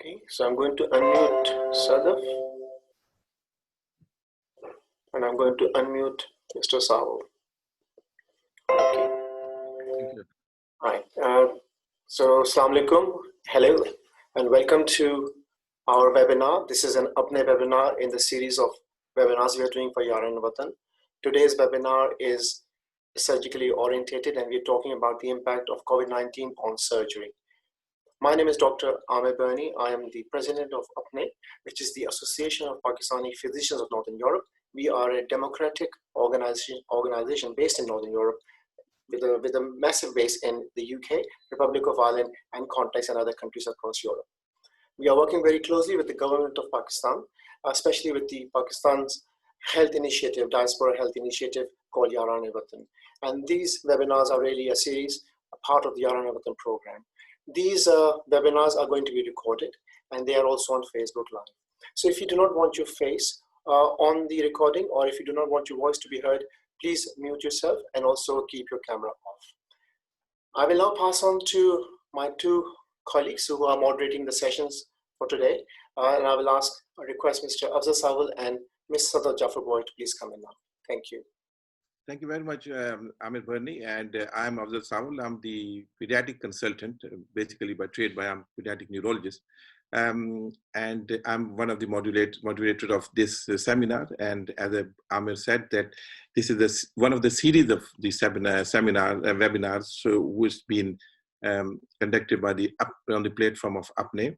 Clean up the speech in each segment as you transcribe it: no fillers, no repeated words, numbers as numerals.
Okay, so I'm going to unmute Sadaf and I'm going to unmute Mr. Sawal. Okay. Thank you. Right. So, Assalamu alaikum. Hello, and welcome to our webinar. This is an Apne webinar in the series of webinars we are doing for Yaran Watan. Today's webinar is surgically orientated, and we're talking about the impact of COVID-19 on surgery. My name is Dr. Amir Berni. I am the president of APNE, which is the Association of Pakistani Physicians of Northern Europe. We are a democratic organization based in Northern Europe with a massive base in the UK, Republic of Ireland, and contacts in other countries across Europe. We are working very closely with the government of Pakistan, especially with the Pakistan's health initiative, Diaspora Health Initiative called Yaran Watan. And these webinars are really a series, a part of the Yaran Watan program. These webinars are going to be recorded and they are also on Facebook Live. So if you do not want your face on the recording, or if you do not want your voice to be heard, please mute yourself and also keep your camera off. I will now pass on to my two colleagues who are moderating the sessions for today. And I will request Mr. Afzal Sawal and Ms. Sadaf Jafarboy to please come in now. Thank you. Thank you very much, Amir Berni, and I'm Afzal Sawal. I'm the pediatric consultant, basically by trade, but I'm a pediatric neurologist. And I'm one of the moderator of this seminar. And as Amir said, that this is one of the series of the webinars which has been conducted by on the platform of APNE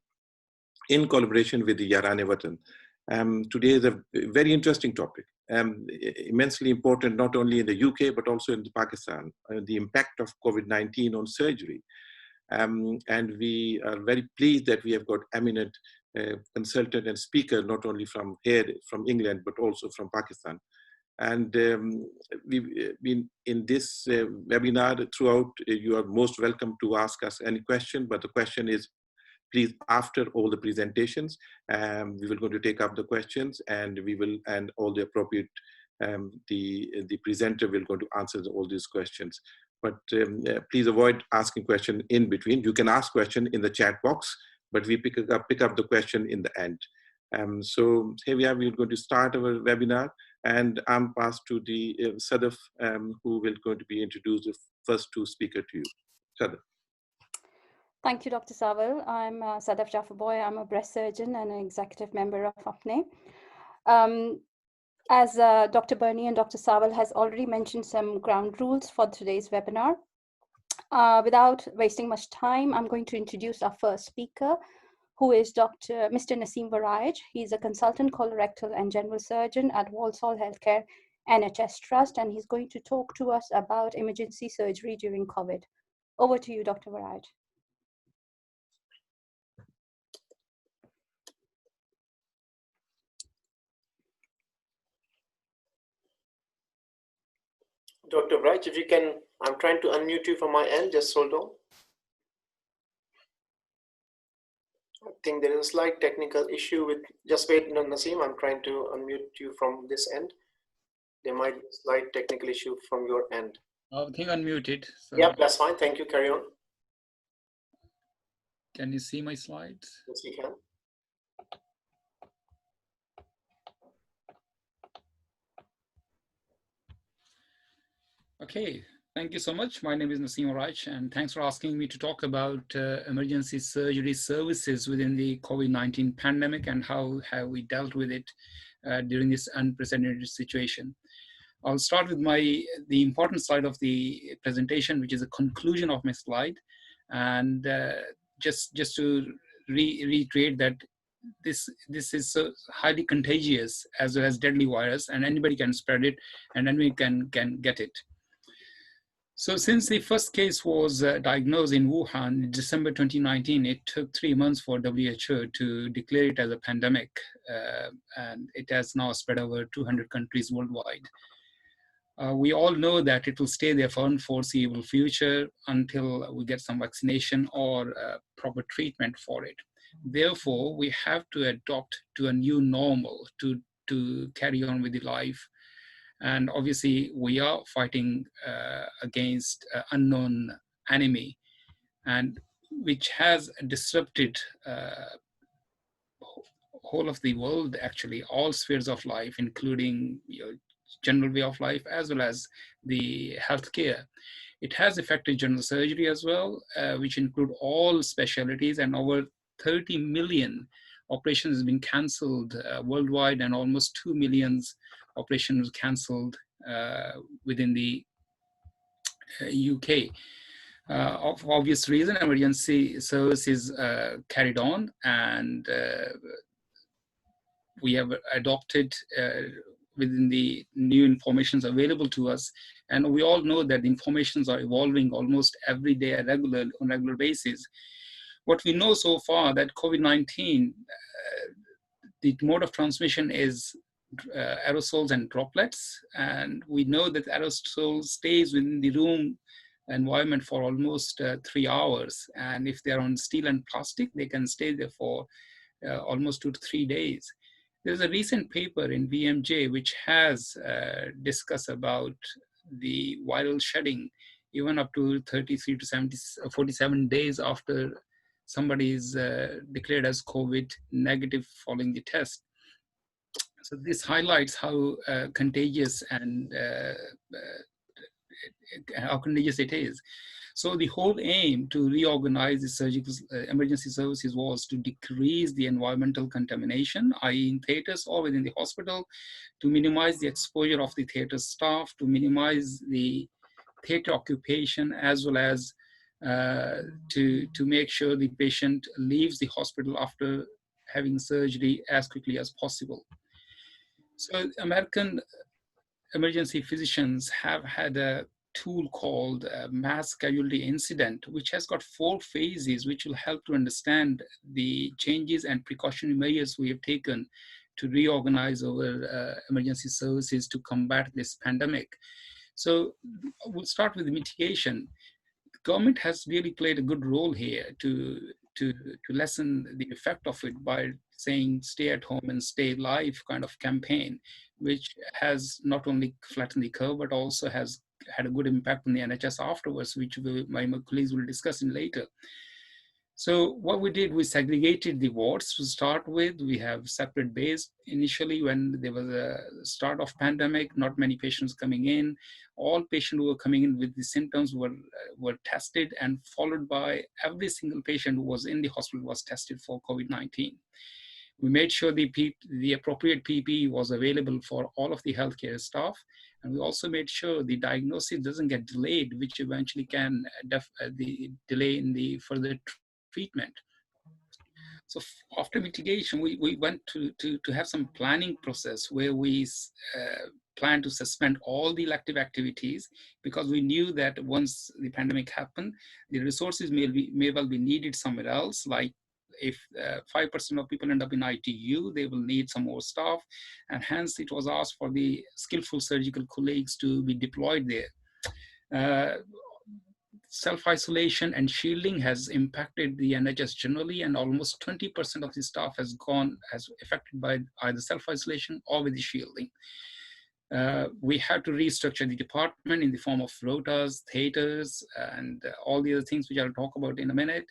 in collaboration with the Yaran Watan. Today is a very interesting topic. Immensely important not only in the UK but also in Pakistan, the impact of COVID-19 on surgery. And we are very pleased that we have got eminent consultant and speaker not only from here, from England, but also from Pakistan. And we've been in this webinar throughout. You are most welcome to ask us any question, but the question is, please, after all the presentations, we will going to take up the questions, and all the appropriate, the presenter will going to answer all these questions. But please avoid asking question in between. You can ask question in the chat box, but we pick up the question in the end. So here we are. We're going to start our webinar, and I'm passed to the Sadaf, who will going to be introduced the first two speaker to you. Sadaf. Thank you, Dr. Sawal. I'm Sadaf Jafarboy. I'm a breast surgeon and an executive member of APNE. As Dr. Berni and Dr. Sawal has already mentioned some ground rules for today's webinar. Without wasting much time, I'm going to introduce our first speaker, who is Mr. Naseem Waraj. He's a consultant colorectal and general surgeon at Walsall Healthcare NHS Trust, and he's going to talk to us about emergency surgery during COVID. Over to you, Dr. Waraj. Dr. Waraj, if you can, I'm trying to unmute you from my end, just hold on. I think there is a slight technical issue with, just wait, Naseem, I'm trying to unmute you from this end. There might be a slight technical issue from your end. I think unmuted. So yep, that's fine, thank you, carry on. Can you see my slides? Yes, we can. Okay, thank you so much. My name is Naseem Waraj, and thanks for asking me to talk about emergency surgery services within the COVID-19 pandemic and how have we dealt with it during this unprecedented situation. I'll start with the important slide of the presentation, which is a conclusion of my slide. And just to reiterate that this is so highly contagious as well as deadly virus, and anybody can spread it and anybody can get it. So since the first case was diagnosed in Wuhan in December 2019, it took 3 months for WHO to declare it as a pandemic, and it has now spread over 200 countries worldwide. We all know that it will stay there for unforeseeable future until we get some vaccination or proper treatment for it. Therefore, we have to adopt to a new normal to carry on with the life. And obviously, we are fighting against an unknown enemy, and which has disrupted whole of the world, actually, all spheres of life, including general way of life as well as the healthcare. It has affected general surgery as well, which include all specialties, and over 30 million operations have been cancelled worldwide, and almost 2 million operations cancelled within the UK. Of obvious reason, emergency service is carried on, and we have adopted within the new informations available to us. And we all know that the informations are evolving almost every day on a regular basis. What we know so far that COVID-19, the mode of transmission is aerosols and droplets. And we know that aerosol stays within the room environment for almost 3 hours. And if they're on steel and plastic, they can stay there for almost 2 to 3 days. There's a recent paper in BMJ which has discussed about the viral shedding even up to 33 to 47 days after somebody is declared as COVID negative following the test. So this highlights how contagious and how contagious it is. So the whole aim to reorganize the surgical emergency services was to decrease the environmental contamination, i.e. in theaters or within the hospital, to minimize the exposure of the theater staff, to minimize the theater occupation, as well as to make sure the patient leaves the hospital after having surgery as quickly as possible. So American emergency physicians have had a tool called mass casualty incident, which has got 4 phases, which will help to understand the changes and precautionary measures we have taken to reorganize our emergency services to combat this pandemic. So we'll start with the mitigation. The government has really played a good role here to lessen the effect of it by saying stay at home and stay alive kind of campaign, which has not only flattened the curve, but also has had a good impact on the NHS afterwards, which my colleagues will discuss in later. So what we did, we segregated the wards to start with. We have separate bays. Initially, when there was a start of pandemic, not many patients coming in. All patients who were coming in with the symptoms were tested, and followed by every single patient who was in the hospital was tested for COVID-19. We made sure the appropriate PPE was available for all of the healthcare staff. And we also made sure the diagnosis doesn't get delayed, which eventually can delay in the further treatment. So after mitigation, we went to have some planning process where we plan to suspend all the elective activities, because we knew that once the pandemic happened, the resources may well be needed somewhere else. Like if 5% of people end up in ITU, they will need some more staff. And hence it was asked for the skillful surgical colleagues to be deployed there. Self-isolation and shielding has impacted the NHS generally, and almost 20% of the staff has affected by either self-isolation or with the shielding. We had to restructure the department in the form of rotas, theaters, and all the other things which I'll talk about in a minute.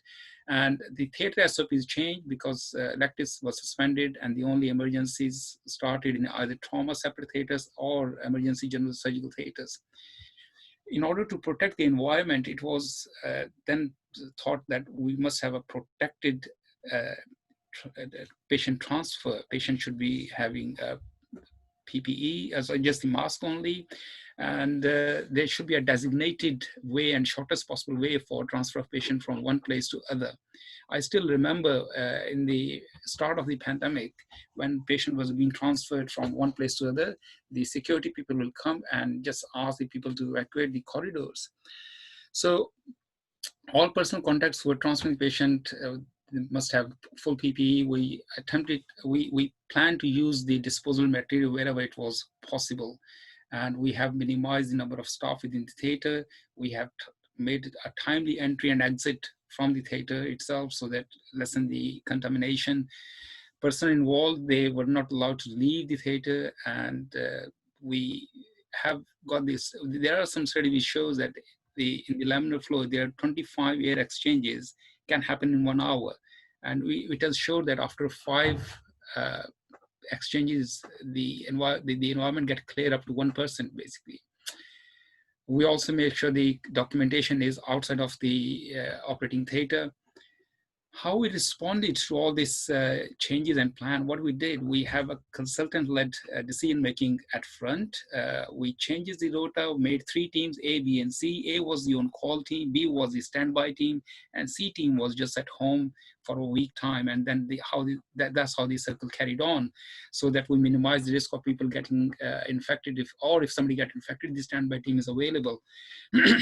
And the theater SOPs changed because electives were suspended, and the only emergencies started in either trauma separate theaters or emergency general surgical theaters. In order to protect the environment, it was then thought that we must have a protected patient transfer. Patient should be having PPE as just the mask only, and there should be a designated way and shortest possible way for transfer of patient from one place to other. I still remember in the start of the pandemic, when patient was being transferred from one place to other, the security people will come and just ask the people to evacuate the corridors. So all personal contacts who were transferring the patient must have full PPE. We planned to use the disposable material wherever it was possible. And we have minimized the number of staff within the theater. We have made a timely entry and exit from the theater itself, so that lessen the contamination. Person involved, they were not allowed to leave the theater, and we have got this. There are some studies which shows that in the laminar flow, there are 25 air exchanges can happen in 1 hour. And it has showed that after 5 exchanges, the environment get cleared up to 1%, basically. We also make sure the documentation is outside of the operating theater. How we responded to all these changes and plan, what we did, we have a consultant-led decision-making at front. We changed the rota, made 3 teams, A, B, and C. A was the on-call team, B was the standby team, and C team was just at home for a week time. And then that's how the circle carried on, so that we minimize the risk of people getting infected. If somebody gets infected, the standby team is available.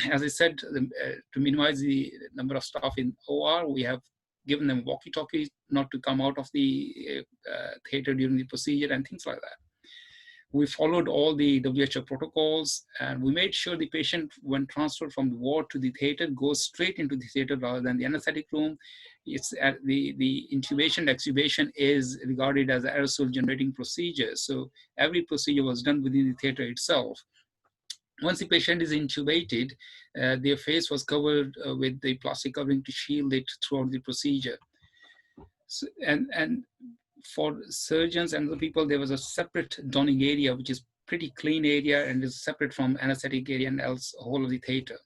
As I said, to minimize the number of staff in OR, we have given them walkie-talkies not to come out of the theater during the procedure and things like that. We followed all the WHO protocols, and we made sure the patient, when transferred from the ward to the theater, goes straight into the theater rather than the anesthetic room. It's at the intubation, extubation is regarded as an aerosol generating procedure. So every procedure was done within the theater itself. Once the patient is intubated, their face was covered with the plastic covering to shield it throughout the procedure. So, and for surgeons and the people, there was a separate donning area, which is pretty clean area and is separate from anesthetic area and else whole of the theater.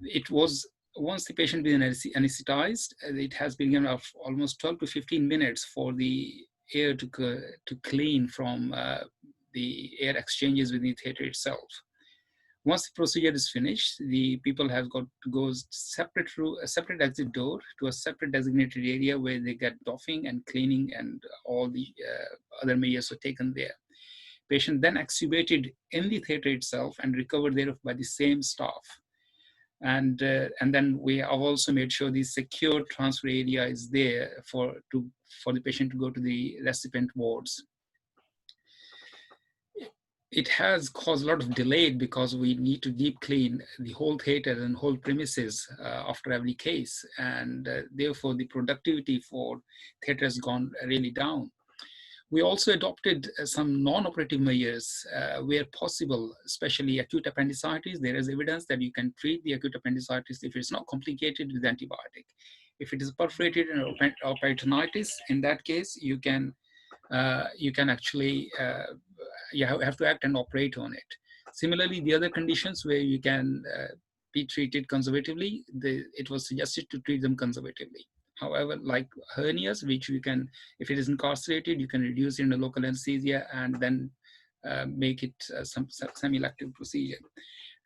It was, once the patient been anesthetized, it has been given almost 12 to 15 minutes for the air to clean from the air exchanges within the theater itself. Once the procedure is finished, the people have got to go separate through a separate exit door to a separate designated area where they get doffing and cleaning, and all the other measures were taken there. Patient then extubated in the theater itself and recovered there by the same staff. And then we have also made sure the secure transfer area is there for the patient to go to the recipient wards. It has caused a lot of delay because we need to deep clean the whole theater and whole premises after every case. And therefore the productivity for theater has gone really down. We also adopted some non-operative measures where possible, especially acute appendicitis. There is evidence that you can treat the acute appendicitis if it's not complicated with antibiotic. If it is perforated or peritonitis, in that case, you can actually you have to act and operate on it. Similarly, the other conditions where you can be treated conservatively, it was suggested to treat them conservatively. However, like hernias, which you can, if it is incarcerated, you can reduce it in a local anesthesia and then make it some semi-elective procedure.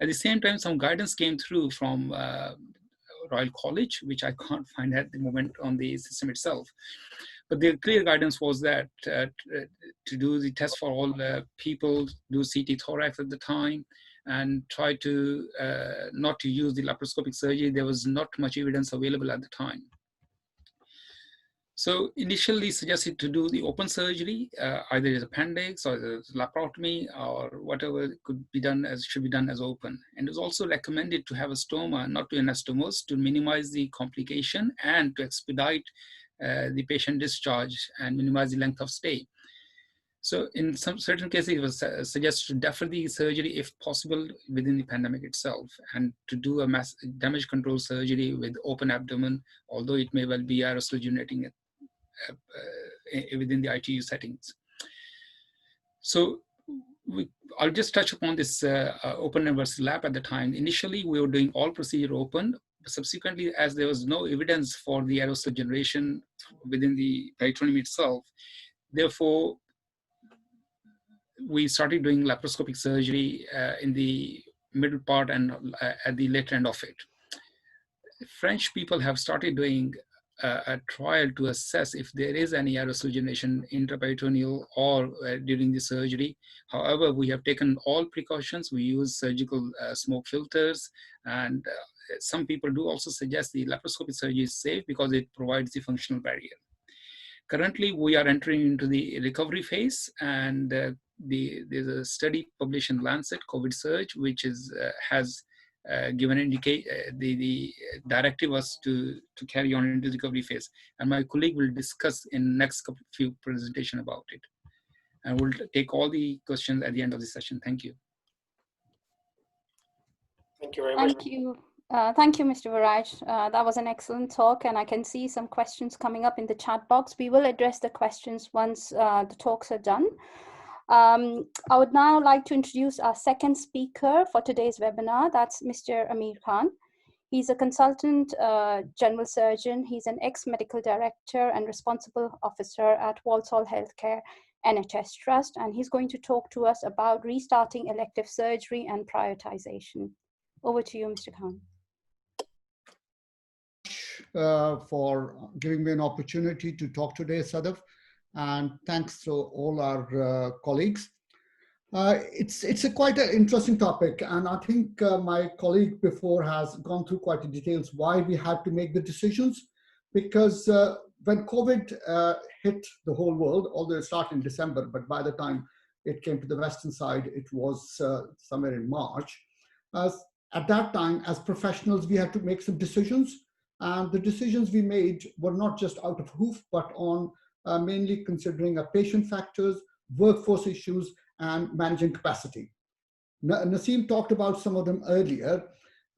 At the same time, some guidance came through from Royal College, which I can't find at the moment on the system itself. But the clear guidance was that to do the test for all people, do CT thorax at the time, and try to not to use the laparoscopic surgery. There was not much evidence available at the time. So initially suggested to do the open surgery, either as appendix or as laparotomy or whatever could be done as should be done as open. And it was also recommended to have a stoma, not to anastomose, to minimize the complication and to expedite the patient discharge and minimize the length of stay. So in some certain cases, it was suggested to defer the surgery if possible within the pandemic itself, and to do a mass damage control surgery with open abdomen, although it may well be aerosol generating within the ITU settings. So I'll just touch upon this open versus lap at the time. Initially, we were doing all procedure open. Subsequently, as there was no evidence for the aerosol generation within the peritoneum itself, therefore, we started doing laparoscopic surgery in the middle part and at the later end of it. French people have started doing a trial to assess if there is any aerosol generation intraperitoneal or during the surgery. However, we have taken all precautions. We use surgical smoke filters, and some people do also suggest the laparoscopic surgery is safe because it provides the functional barrier. Currently, we are entering into the recovery phase, and there's a study published in Lancet, COVID Surge, which has given the directive was to carry on into the recovery phase. And my colleague will discuss in next few presentation about it. And we'll take all the questions at the end of the session. Thank you. Thank you very much. Thank you, Thank you, Mr. Viraj. That was an excellent talk, and I can see some questions coming up in the chat box. We will address the questions once the talks are done. I would now like to introduce our second speaker for today's webinar. That's Mr. Amir Khan. He's a consultant general surgeon. He's an ex-medical director and responsible officer at Walsall Healthcare NHS Trust, and he's going to talk to us about restarting elective surgery and prioritization. Over to you, Mr. Khan. For giving me an opportunity to talk today, Sadaf, and thanks to all our colleagues. It's quite an interesting topic, and I think my colleague before has gone through quite the details why we had to make the decisions, because when COVID hit the whole world, although it started in December, but by the time it came to the Western side, it was somewhere in March. At that time, as professionals, we had to make some decisions. And the decisions we made were not just out of hoof, but on mainly considering patient factors, workforce issues, and managing capacity. Naseem talked about some of them earlier.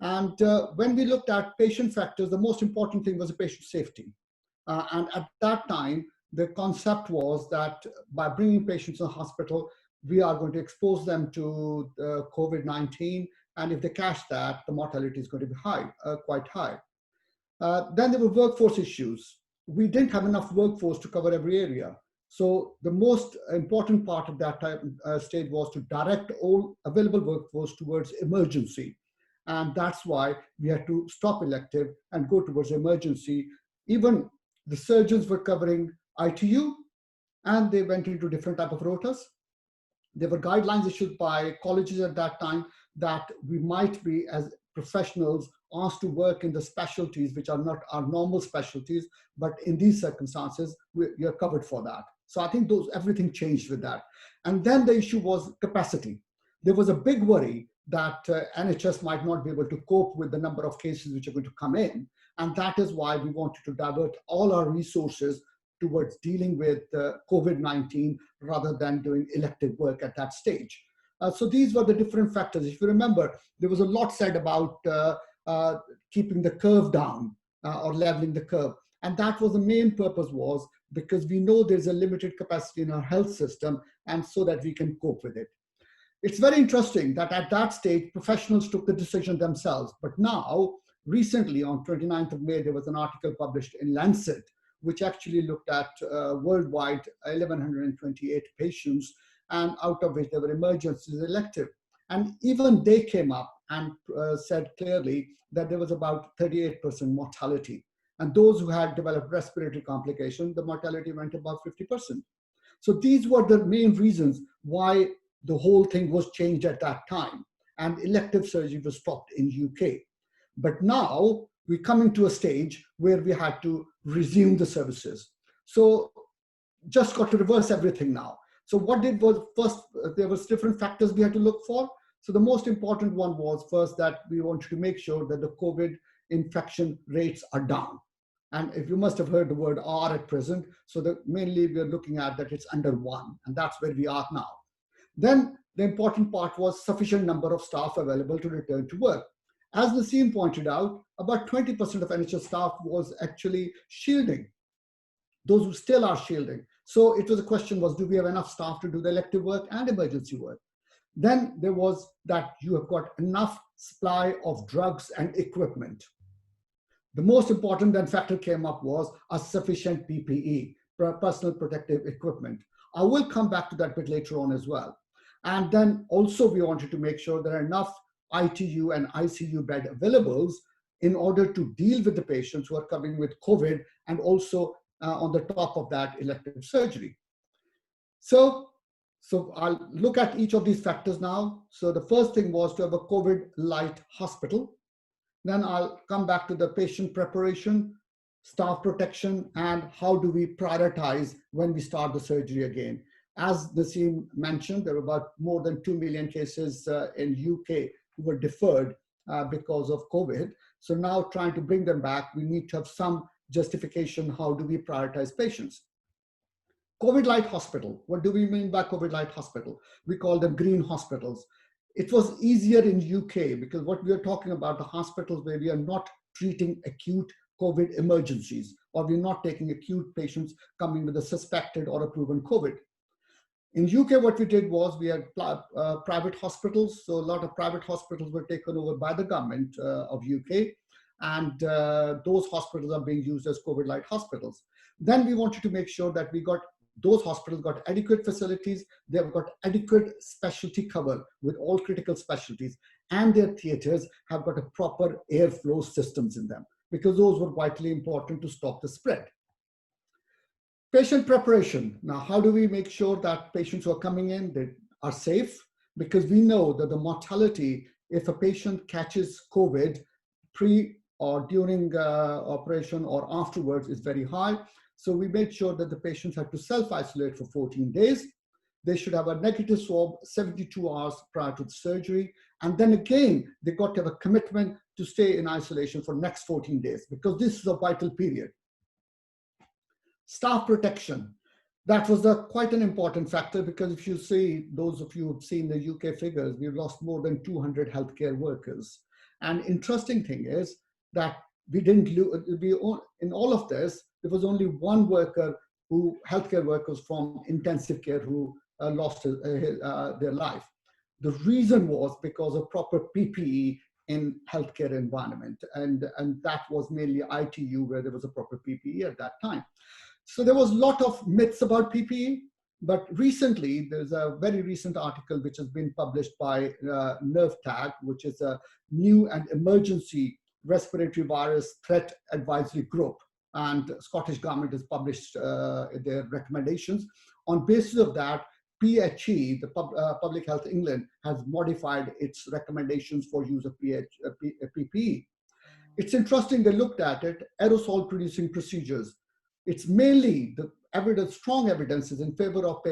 And when we looked at patient factors, the most important thing was patient safety. And at that time, the concept was that by bringing patients to the hospital, we are going to expose them to COVID-19. And if they catch that, the mortality is going to be high, quite high. Then there were workforce issues. We didn't have enough workforce to cover every area. So the most important part of that stage was to direct all available workforce towards emergency. And that's why we had to stop elective and go towards emergency. Even the surgeons were covering ITU, and they went into different type of rotas. There were guidelines issued by colleges at that time that we might be, as professionals, asked to work in the specialties which are not our normal specialties, but in these circumstances, we are covered for that. So I think everything changed with that. And then the issue was capacity. There was a big worry that NHS might not be able to cope with the number of cases which are going to come in. And that is why we wanted to divert all our resources towards dealing with COVID-19 rather than doing elective work at that stage. So these were the different factors. If you remember, there was a lot said about keeping the curve down or leveling the curve. And that was the main purpose, was because we know there's a limited capacity in our health system, and so that we can cope with it. It's very interesting that at that stage, professionals took the decision themselves. But now, recently on 29th of May, there was an article published in Lancet, which actually looked at worldwide 1,128 patients, and out of which there were emergencies elective. And even they came up and said clearly that there was about 38% mortality. And those who had developed respiratory complications, the mortality went above 50%. So these were the main reasons why the whole thing was changed at that time. And elective surgery was stopped in UK. But now we're coming to a stage where we had to resume the services. So just got to reverse everything now. So what did was first, there was different factors we had to look for. So the most important one was first that we wanted to make sure that the COVID infection rates are down. And if you must have heard the word R at present, so that mainly we're looking at that it's under 1, and that's where we are now. Then the important part was sufficient number of staff available to return to work. As Naseem pointed out, about 20% of NHS staff was actually shielding, those who still are shielding. So it was a question was, do we have enough staff to do the elective work and emergency work? Then there was that you have got enough supply of drugs and equipment. The most important then factor came up was a sufficient PPE, personal protective equipment. I will come back to that bit later on as well. And then also we wanted to make sure there are enough ITU and ICU bed availables in order to deal with the patients who are coming with COVID, and also on the top of that, elective surgery. So I'll look at each of these factors now. So the first thing was to have a COVID light hospital. Then I'll come back to the patient preparation, staff protection, and how do we prioritize when we start the surgery again. As Naseem mentioned, there were about more than 2 million cases in UK who were deferred because of COVID. So now trying to bring them back, we need to have some justification. How do we prioritize patients? COVID light hospital. What do we mean by COVID light hospital? We call them green hospitals. it was easier in UK because what we are talking about, the hospitals where we are not treating acute COVID emergencies, or we're not taking acute patients coming with a suspected or a proven COVID. In UK, what we did was we had private hospitals. So a lot of private hospitals were taken over by the government of UK. And those hospitals are being used as COVID-light hospitals. Then we wanted to make sure that those hospitals got adequate facilities, they've got adequate specialty cover with all critical specialties, and their theaters have got a proper airflow systems in them, because those were vitally important to stop the spread. Patient preparation. Now, how do we make sure that patients who are coming in, they are safe? Because we know that the mortality, if a patient catches COVID pre or during operation or afterwards, is very high. So we made sure that the patients had to self-isolate for 14 days. They should have a negative swab 72 hours prior to the surgery. And then again, they got to have a commitment to stay in isolation for next 14 days, because this is a vital period. Staff protection. That was quite an important factor, because if you see, those of you who've seen the UK figures, we've lost more than 200 healthcare workers. And interesting thing is that we didn't in all of this, there was only one healthcare workers from intensive care who lost their life. The reason was because of proper PPE in healthcare environment. And that was mainly ITU, where there was a proper PPE at that time. So there was a lot of myths about PPE, but recently there's a very recent article which has been published by NERVTAG, which is a new and emergency respiratory virus threat advisory group. And Scottish government has published their recommendations. On basis of that, PHE, the Public Health England, has modified its recommendations for use of PPE. It's interesting, they looked at it, aerosol producing procedures. It's mainly the evidence, strong evidence is in favor of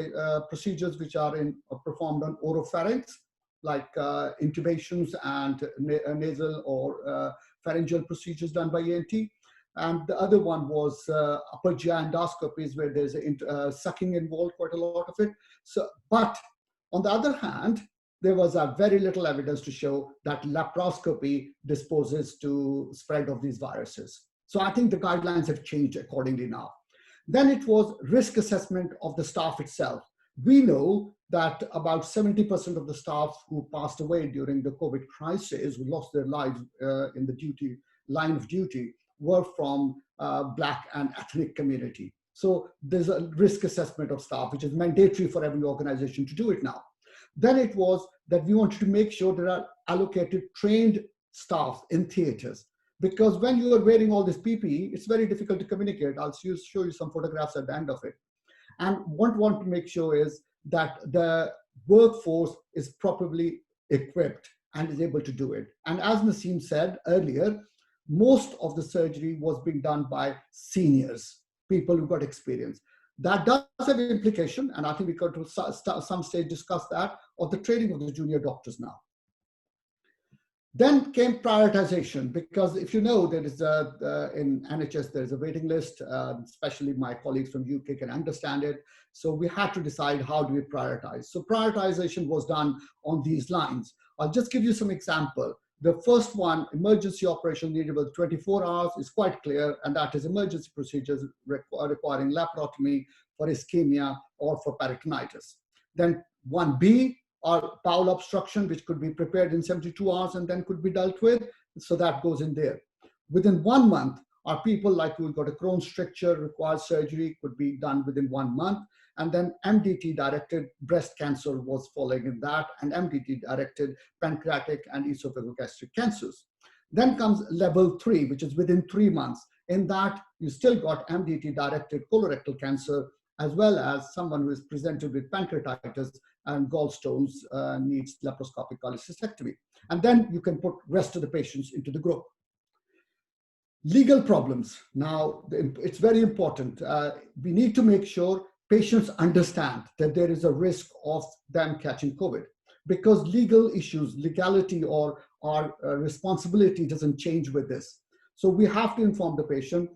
procedures which are performed on oropharynx, like intubations and nasal or pharyngeal procedures done by ENT. And the other one was upper GI endoscopies, where there's sucking involved, quite a lot of it. So, but on the other hand, there was very little evidence to show that laparoscopy disposes to spread of these viruses. So I think the guidelines have changed accordingly now. Then it was risk assessment of the staff itself. We know that about 70% of the staff who passed away during the COVID crisis, who lost their lives in the line of duty, were from Black and ethnic community. So there's a risk assessment of staff, which is mandatory for every organization to do it now. Then it was that we wanted to make sure there are allocated trained staff in theaters. Because when you are wearing all this PPE, it's very difficult to communicate. I'll show you some photographs at the end of it. And what we want to make sure is that the workforce is properly equipped and is able to do it. And as Naseem said earlier, most of the surgery was being done by seniors, people who got experience. That does have an implication, and I think we could to some stage discuss that, of the training of the junior doctors now. Then came prioritization, because if you know, there is in NHS, there is a waiting list, especially my colleagues from UK can understand it. So we had to decide, how do we prioritize? So prioritization was done on these lines. I'll just give you some example. The first one, emergency operation needed was 24 hours, is quite clear, and that is emergency procedures requiring laparotomy for ischemia or for peritonitis. Then 1B, or bowel obstruction, which could be prepared in 72 hours and then could be dealt with. So that goes in there. Within 1 month, are people like who've got a Crohn's stricture, requires surgery, could be done within 1 month. And then MDT directed breast cancer was following in that, and MDT directed pancreatic and esophagogastric cancers. Then comes level 3, which is within 3 months. In that, you still got MDT directed colorectal cancer, as well as someone who is presented with pancreatitis and gallstones needs laparoscopic cholecystectomy. And then you can put rest of the patients into the group. Legal problems. Now, it's very important. We need to make sure patients understand that there is a risk of them catching COVID, because legal issues, legality or responsibility doesn't change with this. So we have to inform the patient.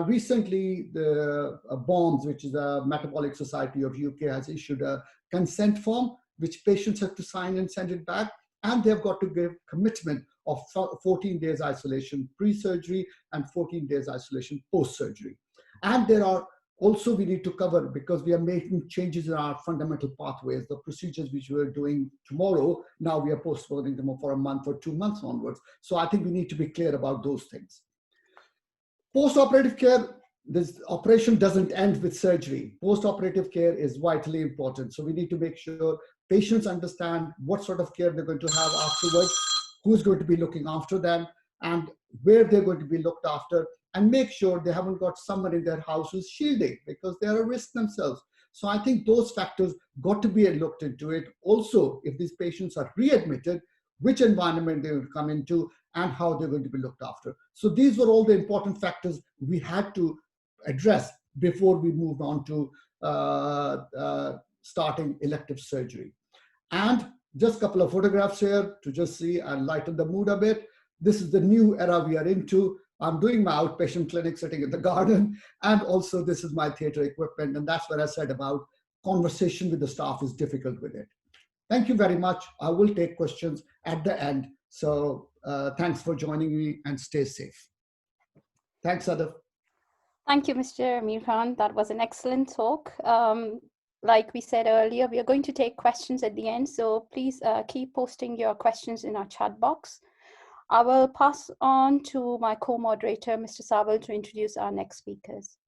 Recently, the BOMS, which is a Metabolic Society of UK, has issued a consent form, which patients have to sign and send it back. and they've got to give commitment of 14 days isolation pre-surgery and 14 days isolation post-surgery. And there are also, we need to cover, because we are making changes in our fundamental pathways, the procedures which we are doing tomorrow, now we are postponing them for a month or 2 months onwards. So I think we need to be clear about those things. Post-operative care, this operation doesn't end with surgery. Post-operative care is vitally important. So we need to make sure patients understand what sort of care they're going to have afterwards, who's going to be looking after them, and where they're going to be looked after, and make sure they haven't got someone in their house who's shielding, because they're a risk themselves. So I think those factors got to be looked into it. Also, if these patients are readmitted, which environment they will come into and how they're going to be looked after. So these were all the important factors we had to address before we moved on to starting elective surgery. And just a couple of photographs here to just see and lighten the mood a bit. This is the new era we are into. I'm doing my outpatient clinic sitting in the garden, and also this is my theater equipment, and that's what I said about conversation with the staff is difficult with it. Thank you very much. I will take questions at the end. So thanks for joining me, and stay safe. Thanks, Sadaf. Thank you, Mr. Amir Khan. That was an excellent talk. Like we said earlier, we are going to take questions at the end, so please keep posting your questions in our chat box. I will pass on to my co-moderator, Mr. Sawal, to introduce our next speakers.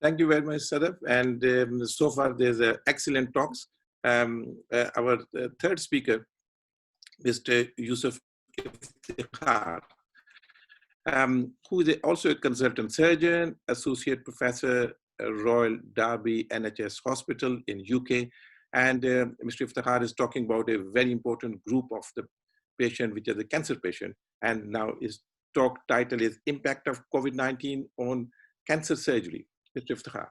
Thank you very much, Sadaf. And so far, there's excellent talks. Our third speaker, Mr. Yusuf Iftikhar, who is also a consultant surgeon, associate professor, Royal Derby NHS Hospital in UK. And Mr. Iftikhar is talking about a very important group of the patient, which is the cancer patient. And now his talk title is Impact of COVID-19 on Cancer Surgery. Mr. Iftikhar.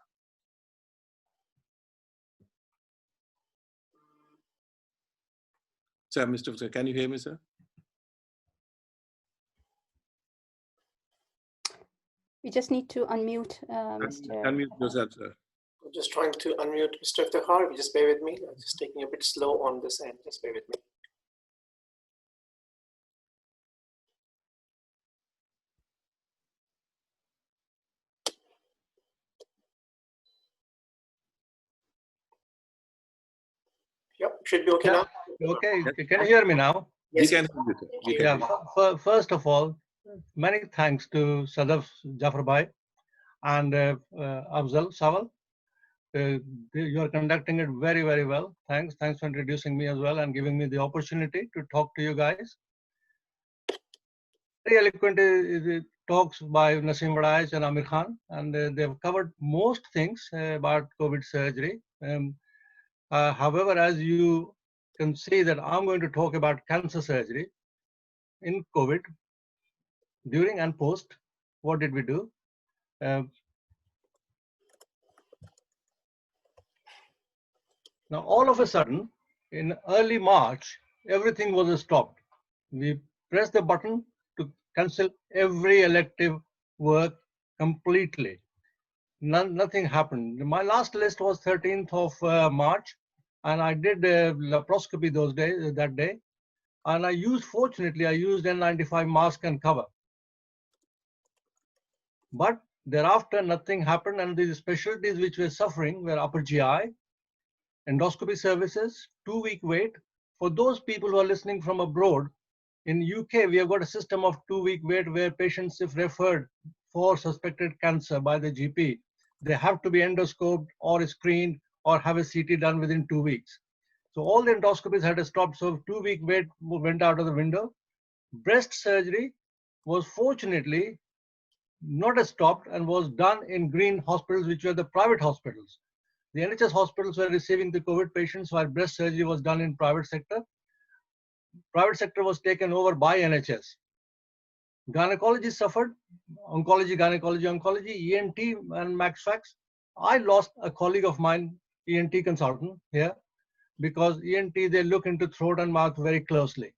Sir, Mr. Iftikhar, can you hear me, sir? We just need to unmute Mr. Unmute yourself, sir. I'm just trying to unmute Mr. Iftikhar. Just bear with me. I'm just taking a bit slow on this end. Just bear with me. Yep, should be okay now. Okay, can you hear me now? Yes. We can hear you. Yeah, first of all, many thanks to Sadaf Jafarbai and Afzal Sawal. You are conducting it very, very well. Thanks for introducing me as well and giving me the opportunity to talk to you guys. Very eloquent talks by Naseem Waraj and Amir Khan, and they've covered most things about COVID surgery. However, as you can see that I'm going to talk about cancer surgery in COVID, during and post. What did we do? Now, all of a sudden, in early March, everything was stopped. We pressed the button to cancel every elective work completely. Nothing happened. My last list was 13th of March, and I did laparoscopy that day. And fortunately, I used N95 mask and cover. But thereafter, nothing happened, and the specialties which were suffering were upper GI, endoscopy services, 2-week wait. For those people who are listening from abroad, in UK, we have got a system of 2-week wait where patients, if referred for suspected cancer by the GP, they have to be endoscoped or screened or have a CT done within 2 weeks. So all the endoscopies had to stop, so 2-week wait went out of the window. Breast surgery was fortunately not stopped and was done in green hospitals, which were the private hospitals. The NHS hospitals were receiving the COVID patients while breast surgery was done in private sector. Private sector was taken over by NHS. Gynecology suffered, oncology, ENT and Max Fax. I lost a colleague of mine, ENT consultant here, because ENT, they look into throat and mouth very closely.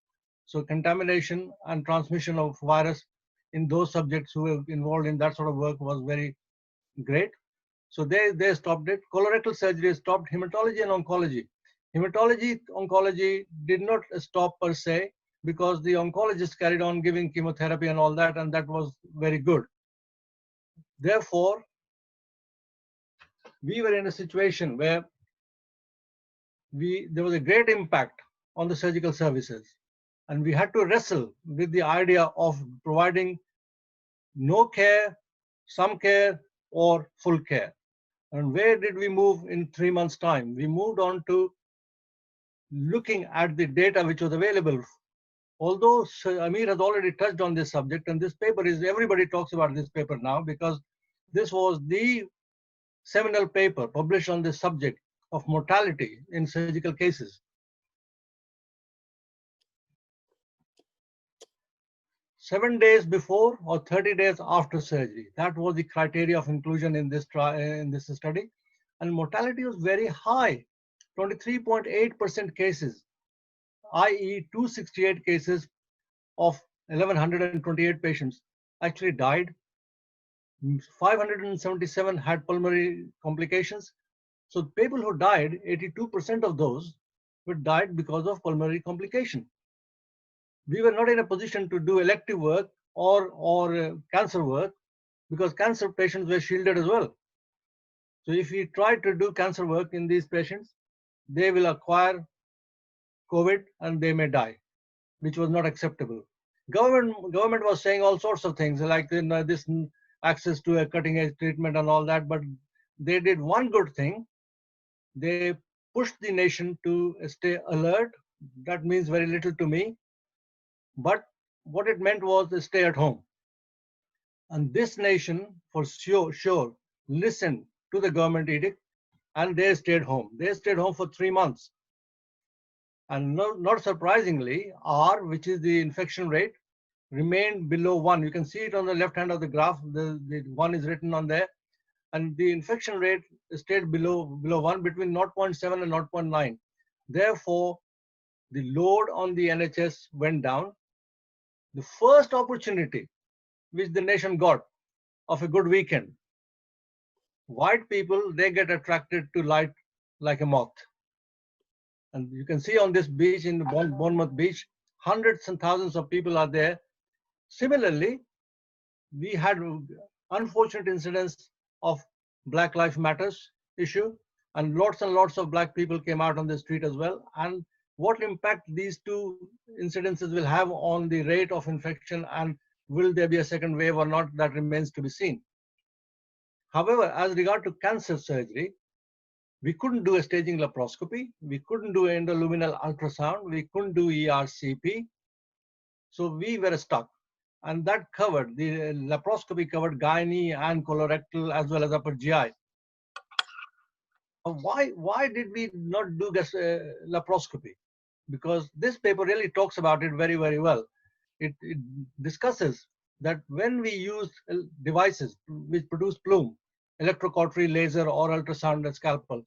So contamination and transmission of virus in those subjects who were involved in that sort of work was very great. So they stopped it. Colorectal surgery stopped. Hematology and oncology. Hematology, oncology did not stop per se because the oncologists carried on giving chemotherapy and all that, and that was very good. Therefore, we were in a situation where there was a great impact on the surgical services, and we had to wrestle with the idea of providing no care, some care, or full care. And where did we move in 3 months' time? We moved on to looking at the data which was available. Although Sir Amir has already touched on this subject, and this paper is, everybody talks about this paper now because this was the seminal paper published on this subject of mortality in surgical cases. 7 days before or 30 days after surgery. That was the criteria of inclusion in this study. And mortality was very high, 23.8% cases, i.e. 268 cases of 1,128 patients actually died. 577 had pulmonary complications. So people who died, 82% of those died because of pulmonary complication. We were not in a position to do elective work or cancer work because cancer patients were shielded as well. So if we try to do cancer work in these patients, they will acquire COVID and they may die, which was not acceptable. Government was saying all sorts of things like this access to a cutting edge treatment and all that, but they did one good thing. They pushed the nation to stay alert. That means very little to me. But what it meant was to stay at home. And this nation, for sure, listened to the government edict and they stayed home. They stayed home for 3 months. And not surprisingly, R, which is the infection rate, remained below 1. You can see it on the left hand of the graph. The 1 is written on there. And the infection rate stayed below 1, between 0.7 and 0.9. Therefore, the load on the NHS went down. The first opportunity which the nation got of a good weekend, white people, they get attracted to light like a moth. And you can see on this beach, in Bournemouth Beach, hundreds and thousands of people are there. Similarly, we had unfortunate incidents of Black Lives Matters issue, and lots of black people came out on the street as well. And what impact these two incidences will have on the rate of infection and will there be a second wave or not, that remains to be seen. However, as regard to cancer surgery, we couldn't do a staging laparoscopy, we couldn't do endoluminal ultrasound, we couldn't do ERCP. So we were stuck. And that covered, the laparoscopy covered gynae and colorectal as well as upper GI. Why did we not do laparoscopy? Because this paper really talks about it very, very well. It discusses that when we use devices which produce plume, electrocautery, laser, or ultrasound and scalpel,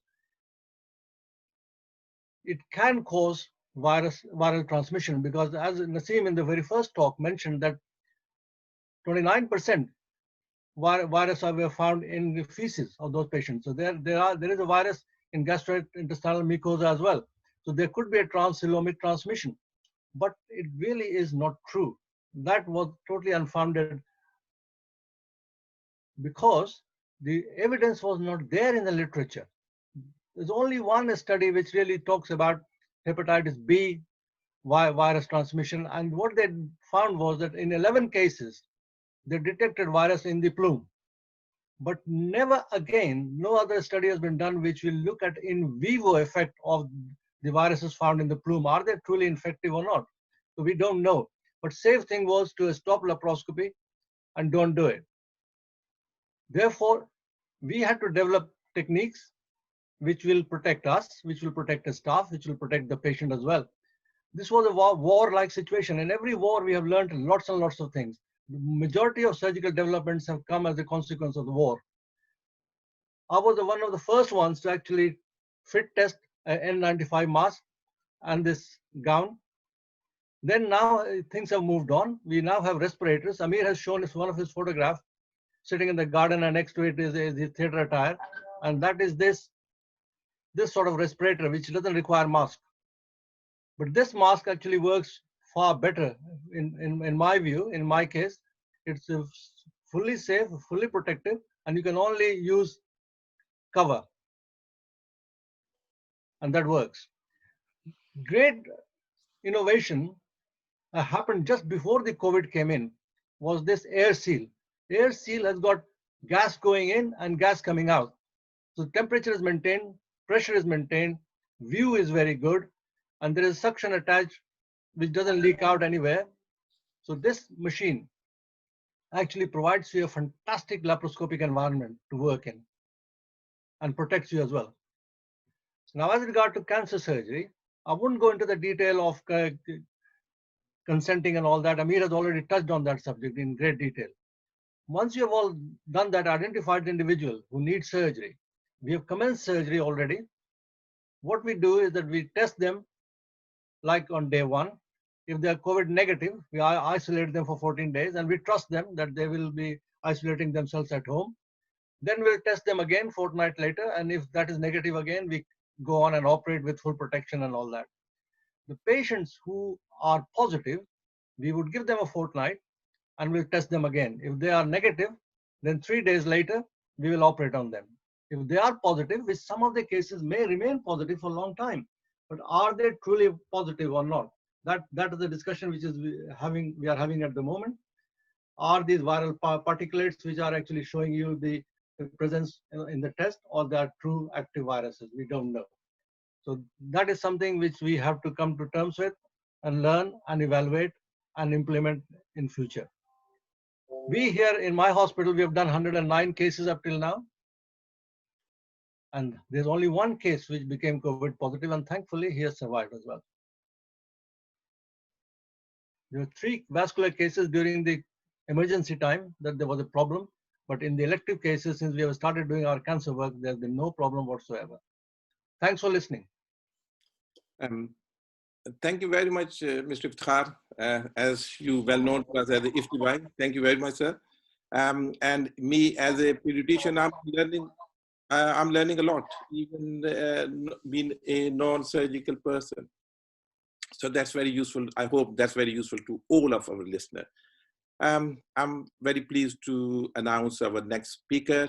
it can cause viral transmission, because as Naseem in the very first talk mentioned that 29% virus were found in the feces of those patients. So there is a virus in gastrointestinal mucosa as well. So there could be a transcoelomic transmission, but it really is not true. That was totally unfounded because the evidence was not there in the literature. There's only one study which really talks about hepatitis B virus transmission, and what they found was that in 11 cases, they detected virus in the plume. But never again, no other study has been done which will look at in vivo effect of the viruses found in the plume. Are they truly infective or not? So we don't know. But safe thing was to stop laparoscopy and don't do it. Therefore, we had to develop techniques which will protect us, which will protect the staff, which will protect the patient as well. This was a war-like situation. In every war, we have learned lots and lots of things. The majority of surgical developments have come as a consequence of the war. I was one of the first ones to actually fit test an N95 mask and this gown. Then now things have moved on. We now have respirators. Amir has shown us one of his photographs sitting in the garden, and next to it is the theater attire. And that is this this sort of respirator, which doesn't require mask. But this mask actually works far better in my view. In my case, it's fully safe, fully protective, and you can only use cover, and that works. Great innovation happened just before the COVID came in was this air seal. Air seal has got gas going in and gas coming out. So temperature is maintained, pressure is maintained, view is very good, and there is suction attached which doesn't leak out anywhere. So this machine actually provides you a fantastic laparoscopic environment to work in and protects you as well. Now, as regard to cancer surgery, I wouldn't go into the detail of consenting and all that. Amir has already touched on that subject in great detail. Once you have all done that, identified the individual who needs surgery, we have commenced surgery already. What we do is that we test them like on day one. If they are COVID negative, we isolate them for 14 days and we trust them that they will be isolating themselves at home. Then we'll test them again fortnight later, and if that is negative again, we go on and operate with full protection and all that. The patients who are positive, we would give them a fortnight and we'll test them again. If they are negative, then 3 days later, we will operate on them. If they are positive, which some of the cases may remain positive for a long time, but are they truly positive or not? That is the discussion which we are having at the moment. Are these viral particulates which are actually showing you the presence in the test, or they are true active viruses? We don't know. So that is something which we have to come to terms with and learn and evaluate and implement in future. We here in my hospital, we have done 109 cases up till now. And there's only one case which became COVID positive, and thankfully he has survived as well. There were 3 vascular cases during the emergency time that there was a problem, but in the elective cases, since we have started doing our cancer work, there's been no problem whatsoever. Thanks for listening. Thank you very much, Mr. Iftikhar. As you well known to us as the Ifti. Thank you very much, sir. And me as a pediatrician, I'm learning a lot, even being a non-surgical person. So that's very useful. I hope that's very useful to all of our listeners. I'm very pleased to announce our next speaker,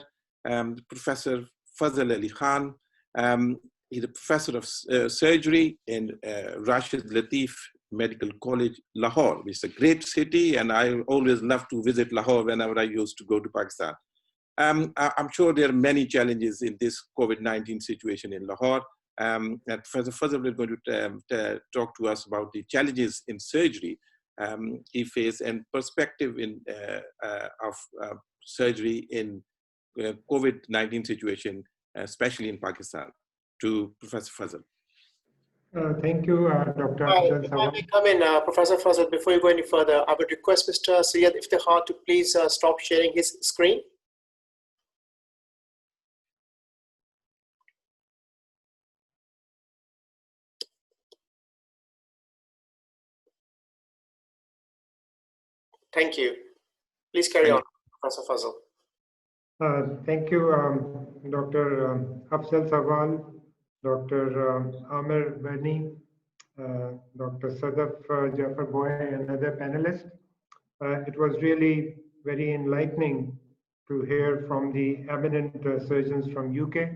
Professor Fazal Ali Khan. He's a professor of surgery in Rashid Latif Medical College, Lahore, which is a great city, and I always love to visit Lahore whenever I used to go to Pakistan. I'm sure there are many challenges in this COVID-19 situation in Lahore. And Professor Fazal is going to talk to us about the challenges in surgery he faced and perspective of surgery in COVID-19 situation, especially in Pakistan. To Professor Fazal. Thank you, Dr. If I may come in, Professor Fazal, before you go any further, I would request Mr. Syed Iftikhar to please stop sharing his screen. Thank you. Please carry on, Professor Fazal. Thank you, Dr. Afzal Sawal, Dr. Amir Berni, Dr. Sadaf Jafar Boy, and other panelists. It was really very enlightening to hear from the eminent surgeons from UK,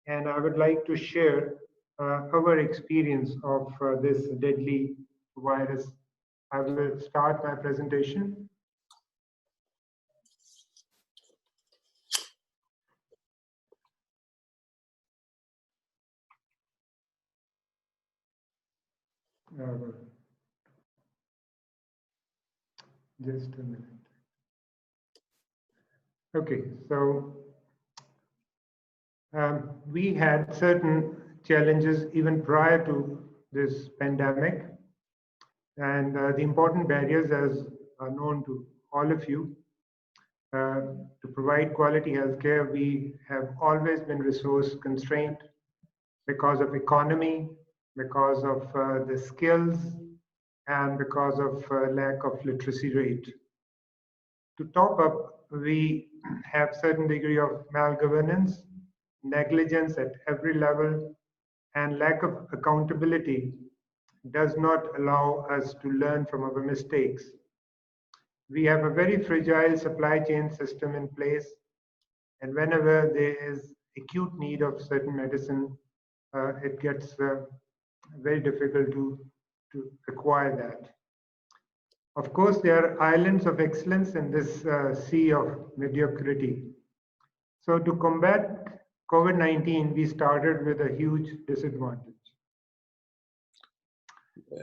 and I would like to share our experience of this deadly virus. I will start my presentation. Just a minute. Okay, so we had certain challenges even prior to this pandemic, and the important barriers, as are known to all of you, to provide quality healthcare, we have always been resource constrained because of economy, because of the skills, and because of lack of literacy rate. To top up, we have certain degree of malgovernance, negligence at every level, and lack of accountability does not allow us to learn from our mistakes. We have a very fragile supply chain system in place, and whenever there is acute need of certain medicine, it gets very difficult to acquire that. Of course, there are islands of excellence in this sea of mediocrity. So to combat COVID-19, we started with a huge disadvantage.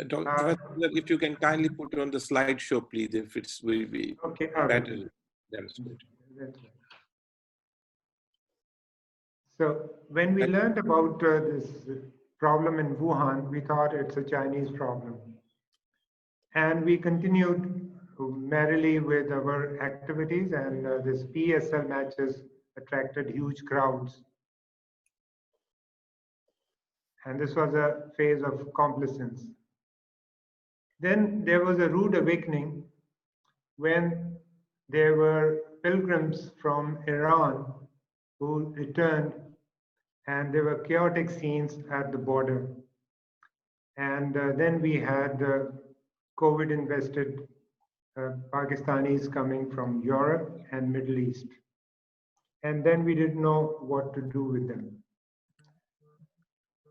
Dr. if you can kindly put on the slideshow, please, if it's will be okay, better demonstrated. That's right. So when we learned about this problem in Wuhan, we thought it's a Chinese problem. And we continued merrily with our activities, and this PSL matches attracted huge crowds. And this was a phase of complacence. Then there was a rude awakening when there were pilgrims from Iran who returned, and there were chaotic scenes at the border. And then we had COVID-invested Pakistanis coming from Europe and Middle East. And then we didn't know what to do with them.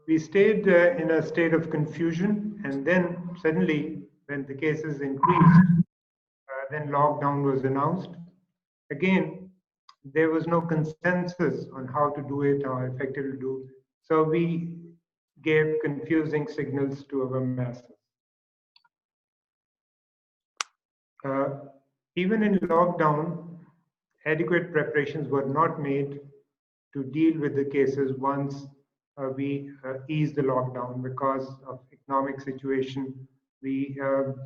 We stayed in a state of confusion, and then suddenly, when the cases increased, then lockdown was announced. Again, there was no consensus on how to do it, how effective to do. So we gave confusing signals to our masses. Even in lockdown, adequate preparations were not made to deal with the cases once we eased the lockdown. Because of economic situation, we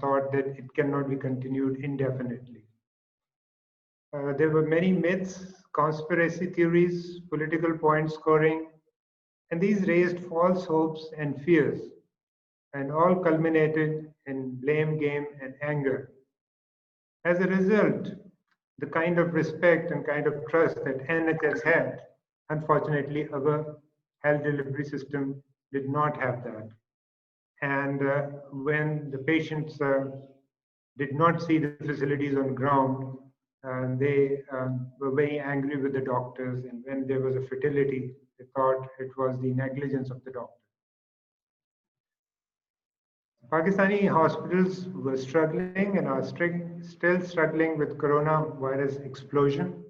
thought that it cannot be continued indefinitely. There were many myths, conspiracy theories, political point scoring, and these raised false hopes and fears, and all culminated in blame game and anger. As a result, the kind of respect and kind of trust that NHS had, unfortunately, our health delivery system did not have that. And when the patients did not see the facilities on ground, they were very angry with the doctors. And when there was a fatality, they thought it was the negligence of the doctor. Pakistani hospitals were struggling and are still struggling with coronavirus explosion.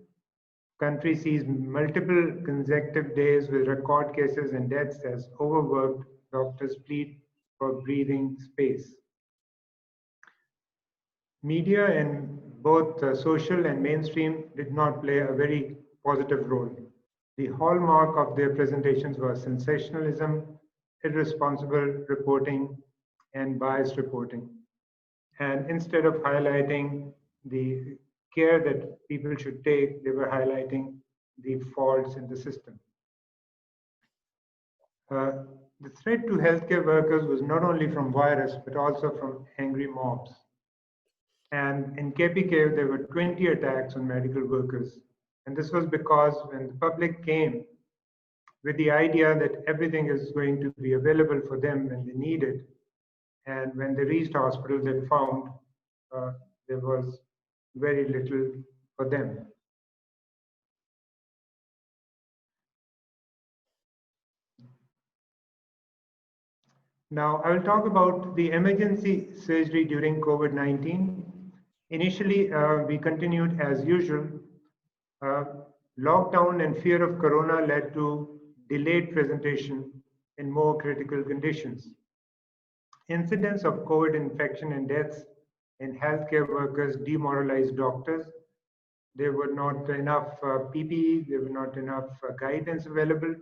Country sees multiple consecutive days with record cases and deaths as overworked doctors plead for breathing space. Media in both social and mainstream did not play a very positive role. The hallmark of their presentations was sensationalism, irresponsible reporting, and biased reporting. And instead of highlighting the care that people should take, they were highlighting the faults in the system. The threat to healthcare workers was not only from virus, but also from angry mobs. And in KPK, there were 20 attacks on medical workers. And this was because when the public came with the idea that everything is going to be available for them when they need it, and when they reached hospitals, they found there was very little for them. Now, I will talk about the emergency surgery during COVID-19. Initially, we continued as usual. Lockdown and fear of corona led to delayed presentation in more critical conditions. Incidents of COVID infection and deaths in healthcare workers demoralized doctors. There were not enough PPE, there were not enough guidance available.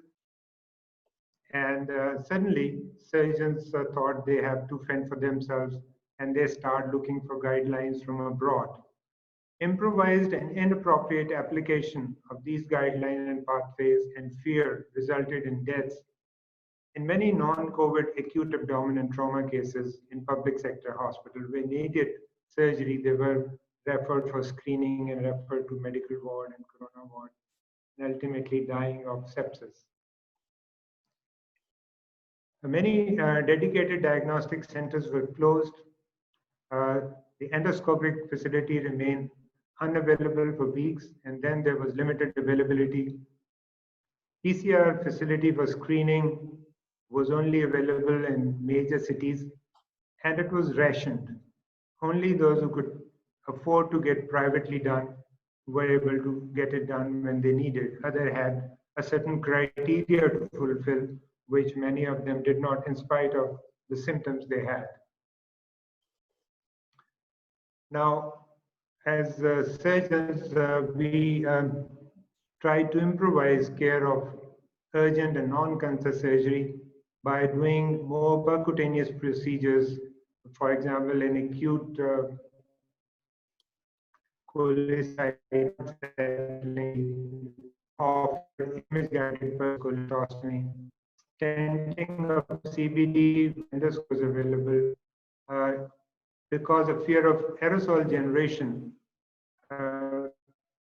And suddenly, surgeons thought they have to fend for themselves, and they start looking for guidelines from abroad. Improvised and inappropriate application of these guidelines and pathways and fear resulted in deaths. In many non-COVID acute abdominal trauma cases in public sector hospitals, when needed surgery, they were referred for screening and referred to medical ward and corona ward, and ultimately dying of sepsis. Many dedicated diagnostic centers were closed. The endoscopic facility remained unavailable for weeks, and then there was limited availability. PCR facility for screening was only available in major cities, and it was rationed. Only those who could afford to get privately done were able to get it done when they needed. Others had a certain criteria to fulfill, which many of them did not, in spite of the symptoms they had. Now, as surgeons, we try to improvise care of urgent and non-cancer surgery by doing more percutaneous procedures. For example, an acute cholecystitis of image-guided cholecystomy, stenting of CBD endoscope was available. Because of fear of aerosol generation,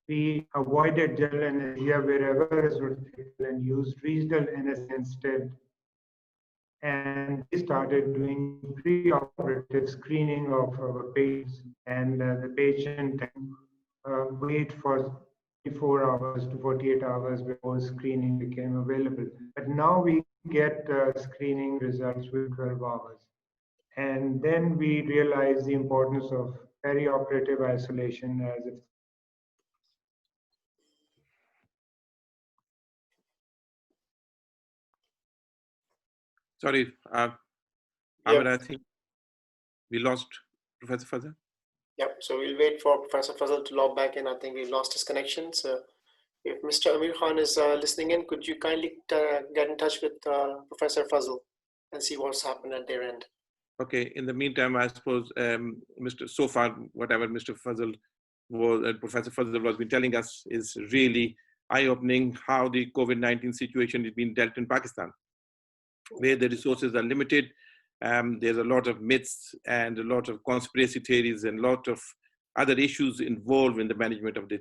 we avoided general anesthesia wherever it was possible and used regional anesthesia instead. And we started doing pre-operative screening of our patients, and the patient wait for 24 hours to 48 hours before screening became available. But now we get screening results within 12 hours. And then we realize the importance of perioperative isolation as if Sorry, Amir, I think we lost Professor Fazal. Yep, so we'll wait for Professor Fazal to log back in. I think we've lost his connection. So if Mr. Amir Khan is listening in, could you kindly get in touch with Professor Fazal and see what's happened at their end? Okay, in the meantime, I suppose so far, whatever Mr. Fazal was, Professor Fazal was been telling us is really eye-opening how the COVID-19 situation is being dealt in Pakistan, where the resources are limited. There's a lot of myths and a lot of conspiracy theories and a lot of other issues involved in the management of the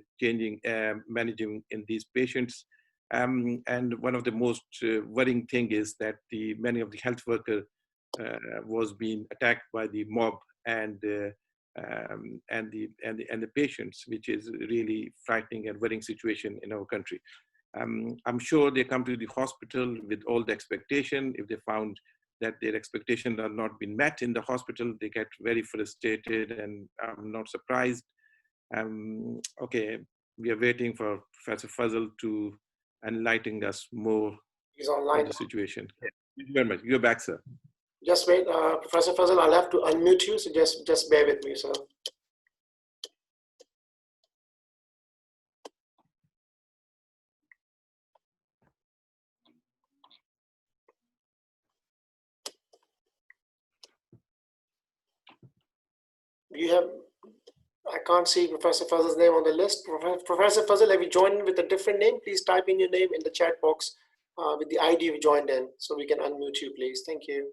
managing in these patients. And one of the most worrying thing is that many of the health workers was being attacked by the mob and the patients, which is really frightening and worrying situation in our country. I'm sure they come to the hospital with all the expectation. If they found that their expectations are not being met in the hospital, they get very frustrated, and I'm not surprised. Okay, we are waiting for Professor Fazal to enlighten us more on the situation. Thank you very much. You're back, sir. Just wait, Professor Fazal, I'll have to unmute you, so just bear with me, sir. You have, I can't see Professor Fazal's name on the list. Professor Fazal, have you joined with a different name? Please type in your name in the chat box with the ID you joined in, so we can unmute you, please. Thank you.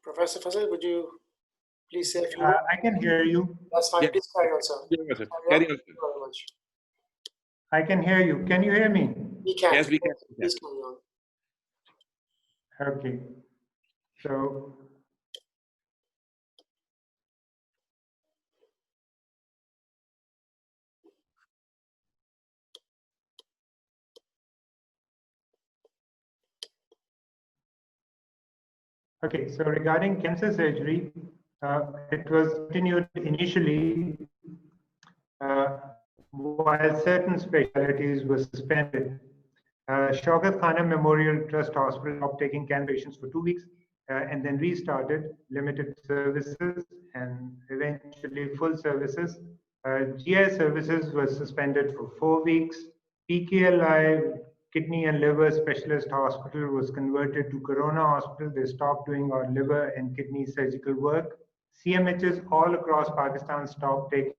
Professor Fazal, would you please say a few words? I can hear you. That's fine. Yeah. Please carry on, sir. Carry on. Thank you very much. I can hear you. Can you hear me? We can. Yes, we can. Please carry on. Okay. So okay, so regarding cancer surgery, it was continued initially while certain specialties were suspended. Shaukat Khanum Memorial Trust Hospital stopped taking cancer patients for 2 weeks and then restarted limited services and eventually full services. GI services were suspended for 4 weeks. PKLI Kidney and Liver Specialist Hospital was converted to Corona Hospital. They stopped doing our liver and kidney surgical work. CMHs all across Pakistan stopped taking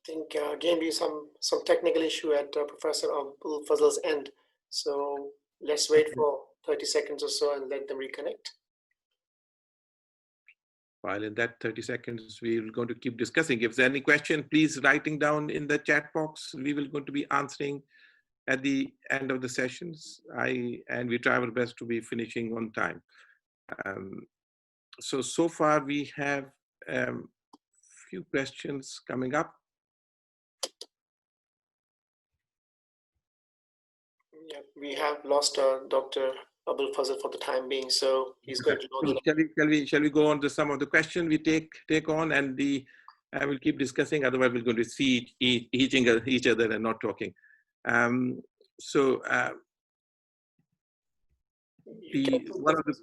think again we some technical issue at Professor Abul Fazl's end. So let's wait for 30 seconds or so and let them reconnect. While in that 30 seconds, we're going to keep discussing. If there's any question, please writing down in the chat box. We will going to be answering at the end of the sessions. And we try our best to be finishing on time. So far we have few questions coming up. Yeah, we have lost Dr. Abul Fazl for the time being, so he's going to log in. Shall we go on to some of the questions we take on, and we'll keep discussing. Otherwise, we're going to see each other and not talking. One of the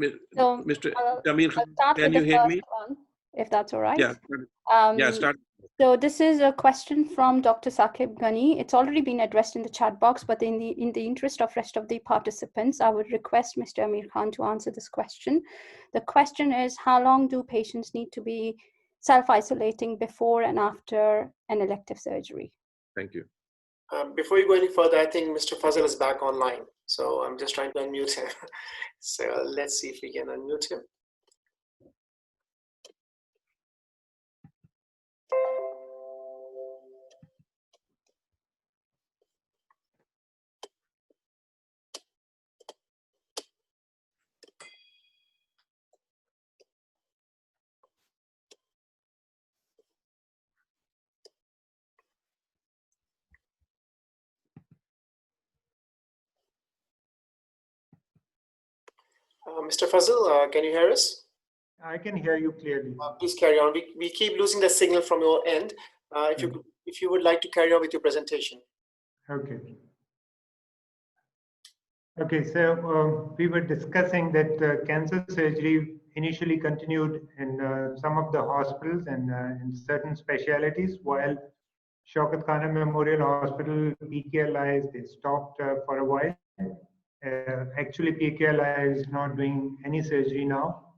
Mr. Jamil, can you hear me? One, if that's all right. Yeah. Start. So this is a question from Dr. Saqib Ghani. It's already been addressed in the chat box, but in the interest of rest of the participants, I would request Mr. Amir Khan to answer this question. The question is, how long do patients need to be self-isolating before and after an elective surgery? Thank you. Before you go any further, I think Mr. Fazl is back online. So I'm just trying to unmute him. So let's see if we can unmute him. Mr. Fazl, can you hear us? I can hear you clearly. Please carry on. We keep losing the signal from your end. If you would like to carry on with your presentation. Okay. Okay, so we were discussing that cancer surgery initially continued in some of the hospitals and in certain specialities, while Shaukat Khana Memorial Hospital, PKLI, they stopped for a while. Actually, PKLI is not doing any surgery now.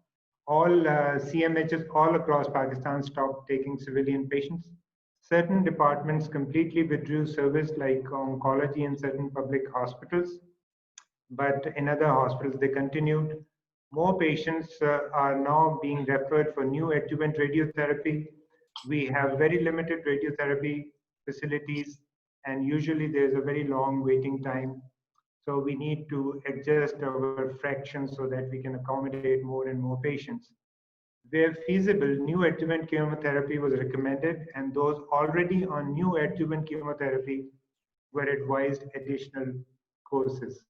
All CMHs all across Pakistan stopped taking civilian patients. Certain departments completely withdrew service, like oncology in certain public hospitals. But in other hospitals, they continued. More patients are now being referred for new adjuvant radiotherapy. We have very limited radiotherapy facilities, and usually there's a very long waiting time. So we need to adjust our fractions so that we can accommodate more and more patients. Where feasible, new adjuvant chemotherapy was recommended, and those already on new adjuvant chemotherapy were advised additional courses.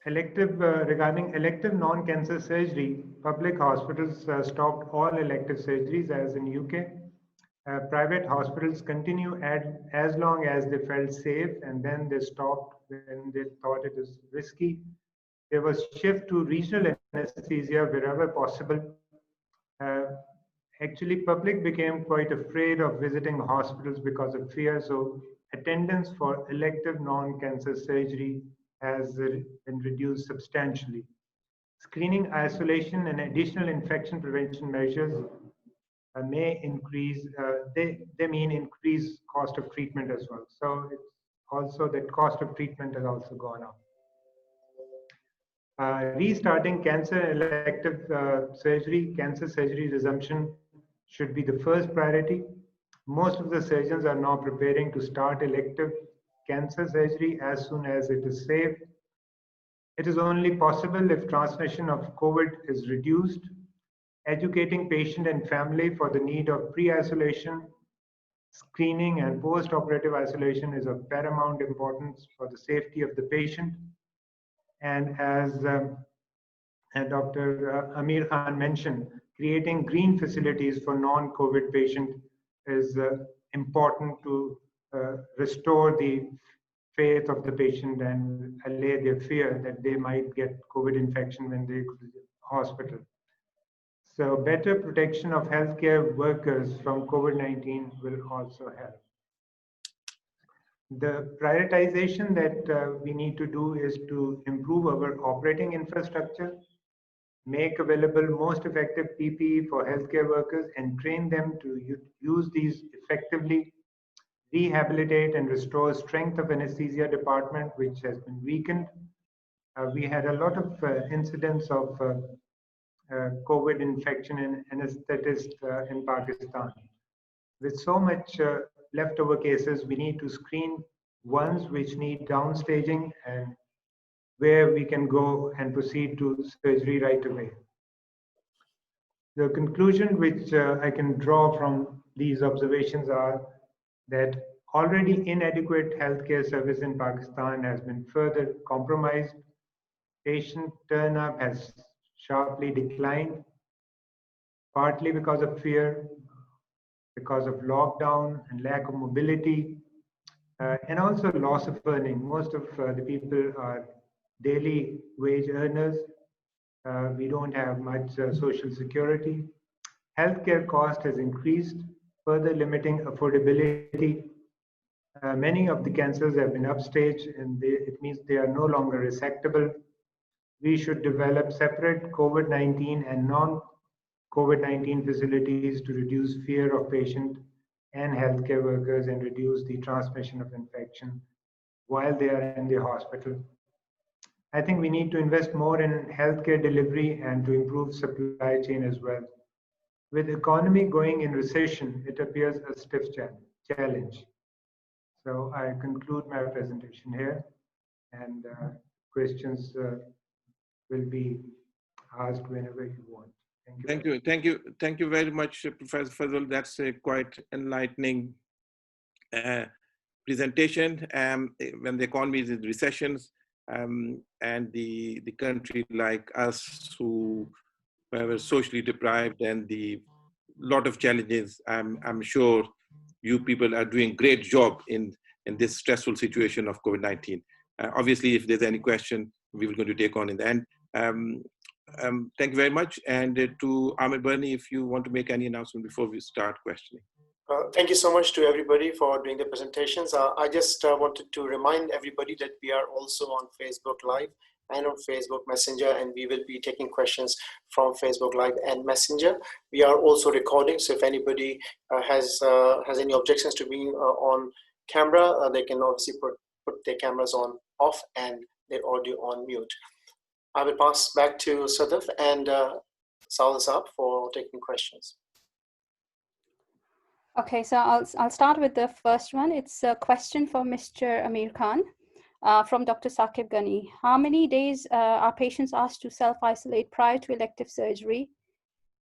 Regarding elective non-cancer surgery, public hospitals stopped all elective surgeries as in UK. Private hospitals continue as long as they felt safe, and then they stopped when they thought it was risky. There was shift to regional anesthesia wherever possible. Actually, public became quite afraid of visiting hospitals because of fear, so attendance for elective non-cancer surgery has been reduced substantially. Screening, isolation, and additional infection prevention measures may increase, they mean increased cost of treatment as well. So it's also that cost of treatment has also gone up. Restarting cancer elective surgery, cancer surgery resumption should be the first priority. Most of the surgeons are now preparing to start elective cancer surgery as soon as it is safe. It is only possible if transmission of COVID is reduced. Educating patient and family for the need of pre-isolation, screening, and post-operative isolation is of paramount importance for the safety of the patient. And as Dr. Amir Khan mentioned, creating green facilities for non-COVID patient is important to restore the faith of the patient and allay their fear that they might get COVID infection when they go to the hospital. So better protection of healthcare workers from COVID-19 will also help. The prioritization that we need to do is to improve our operating infrastructure, make available most effective PPE for healthcare workers, and train them to use these effectively, rehabilitate and restore strength of anesthesia department, which has been weakened. We had a lot of incidents of COVID infection in anesthetists in Pakistan. With so much leftover cases, we need to screen ones which need downstaging and where we can go and proceed to surgery right away. The conclusion which I can draw from these observations are that already inadequate healthcare service in Pakistan has been further compromised. Patient turn-up has sharply declined, partly because of fear, because of lockdown and lack of mobility, and also loss of earning. Most of the people are daily wage earners. We don't have much social security. Healthcare cost has increased, further limiting affordability. Many of the cancers have been upstaged, and it means they are no longer resectable. We should develop separate COVID-19 and non-COVID-19 facilities to reduce fear of patient and healthcare workers and reduce the transmission of infection while they are in the hospital. I think we need to invest more in healthcare delivery and to improve supply chain as well. With the economy going in recession, it appears a stiff challenge. So I conclude my presentation here, and questions will be asked whenever you want. Thank you very much, Professor Fazal. That's a quite enlightening presentation. When the economy is in recessions, and the country like us who were socially deprived and the lot of challenges, I'm sure you people are doing great job in this stressful situation of COVID-19. Obviously, if there's any question, we will going to take on in the end. Thank you very much. And to Amir Birnie, if you want to make any announcement before we start questioning. Thank you so much to everybody for doing the presentations. I just wanted to remind everybody that we are also on Facebook Live and on Facebook Messenger, and we will be taking questions from Facebook Live and Messenger. We are also recording, so if anybody has any objections to being on camera, they can obviously put their cameras on off and their audio on mute. I will pass back to Sadaf and Saul Saab for taking questions. Okay, so I'll start with the first one. It's a question for Mr. Amir Khan from Dr. Saqib Ghani. How many days are patients asked to self-isolate prior to elective surgery?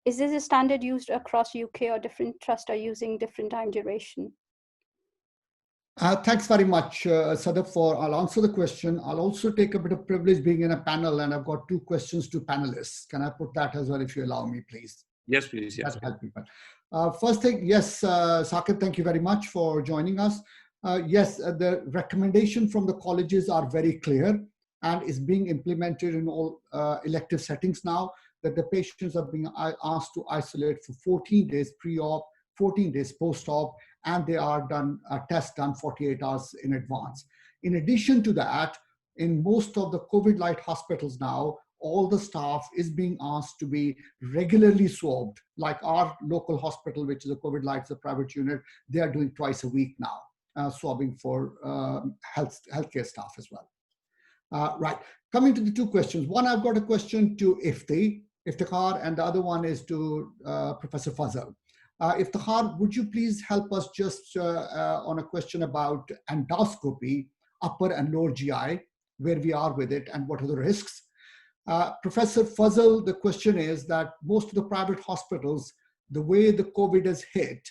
Is this a standard used across UK, or different trusts are using different time duration? Thanks very much, Sadaf, I'll answer the question. I'll also take a bit of privilege being in a panel, and I've got 2 questions to panelists. Can I put that as well, if you allow me, please? Yes, please. Yes. That'll help people. First thing, yes, Saqib, thank you very much for joining us. Yes, the recommendation from the colleges are very clear and is being implemented in all elective settings now, that the patients are being asked to isolate for 14 days pre-op, 14 days post-op, and they are done a test done 48 hours in advance. In addition to that, in most of the COVID light hospitals now, all the staff is being asked to be regularly swabbed. Like our local hospital, which is a COVID light, the private unit, they are doing twice a week now, swabbing for healthcare staff as well. Right, coming to the 2 questions. One, I've got a question to Iftikhar, and the other one is to Professor Fazal. Iftikhar, would you please help us just on a question about endoscopy, upper and lower GI, where we are with it and what are the risks? Professor Fazal, the question is that most of the private hospitals, the way the COVID has hit,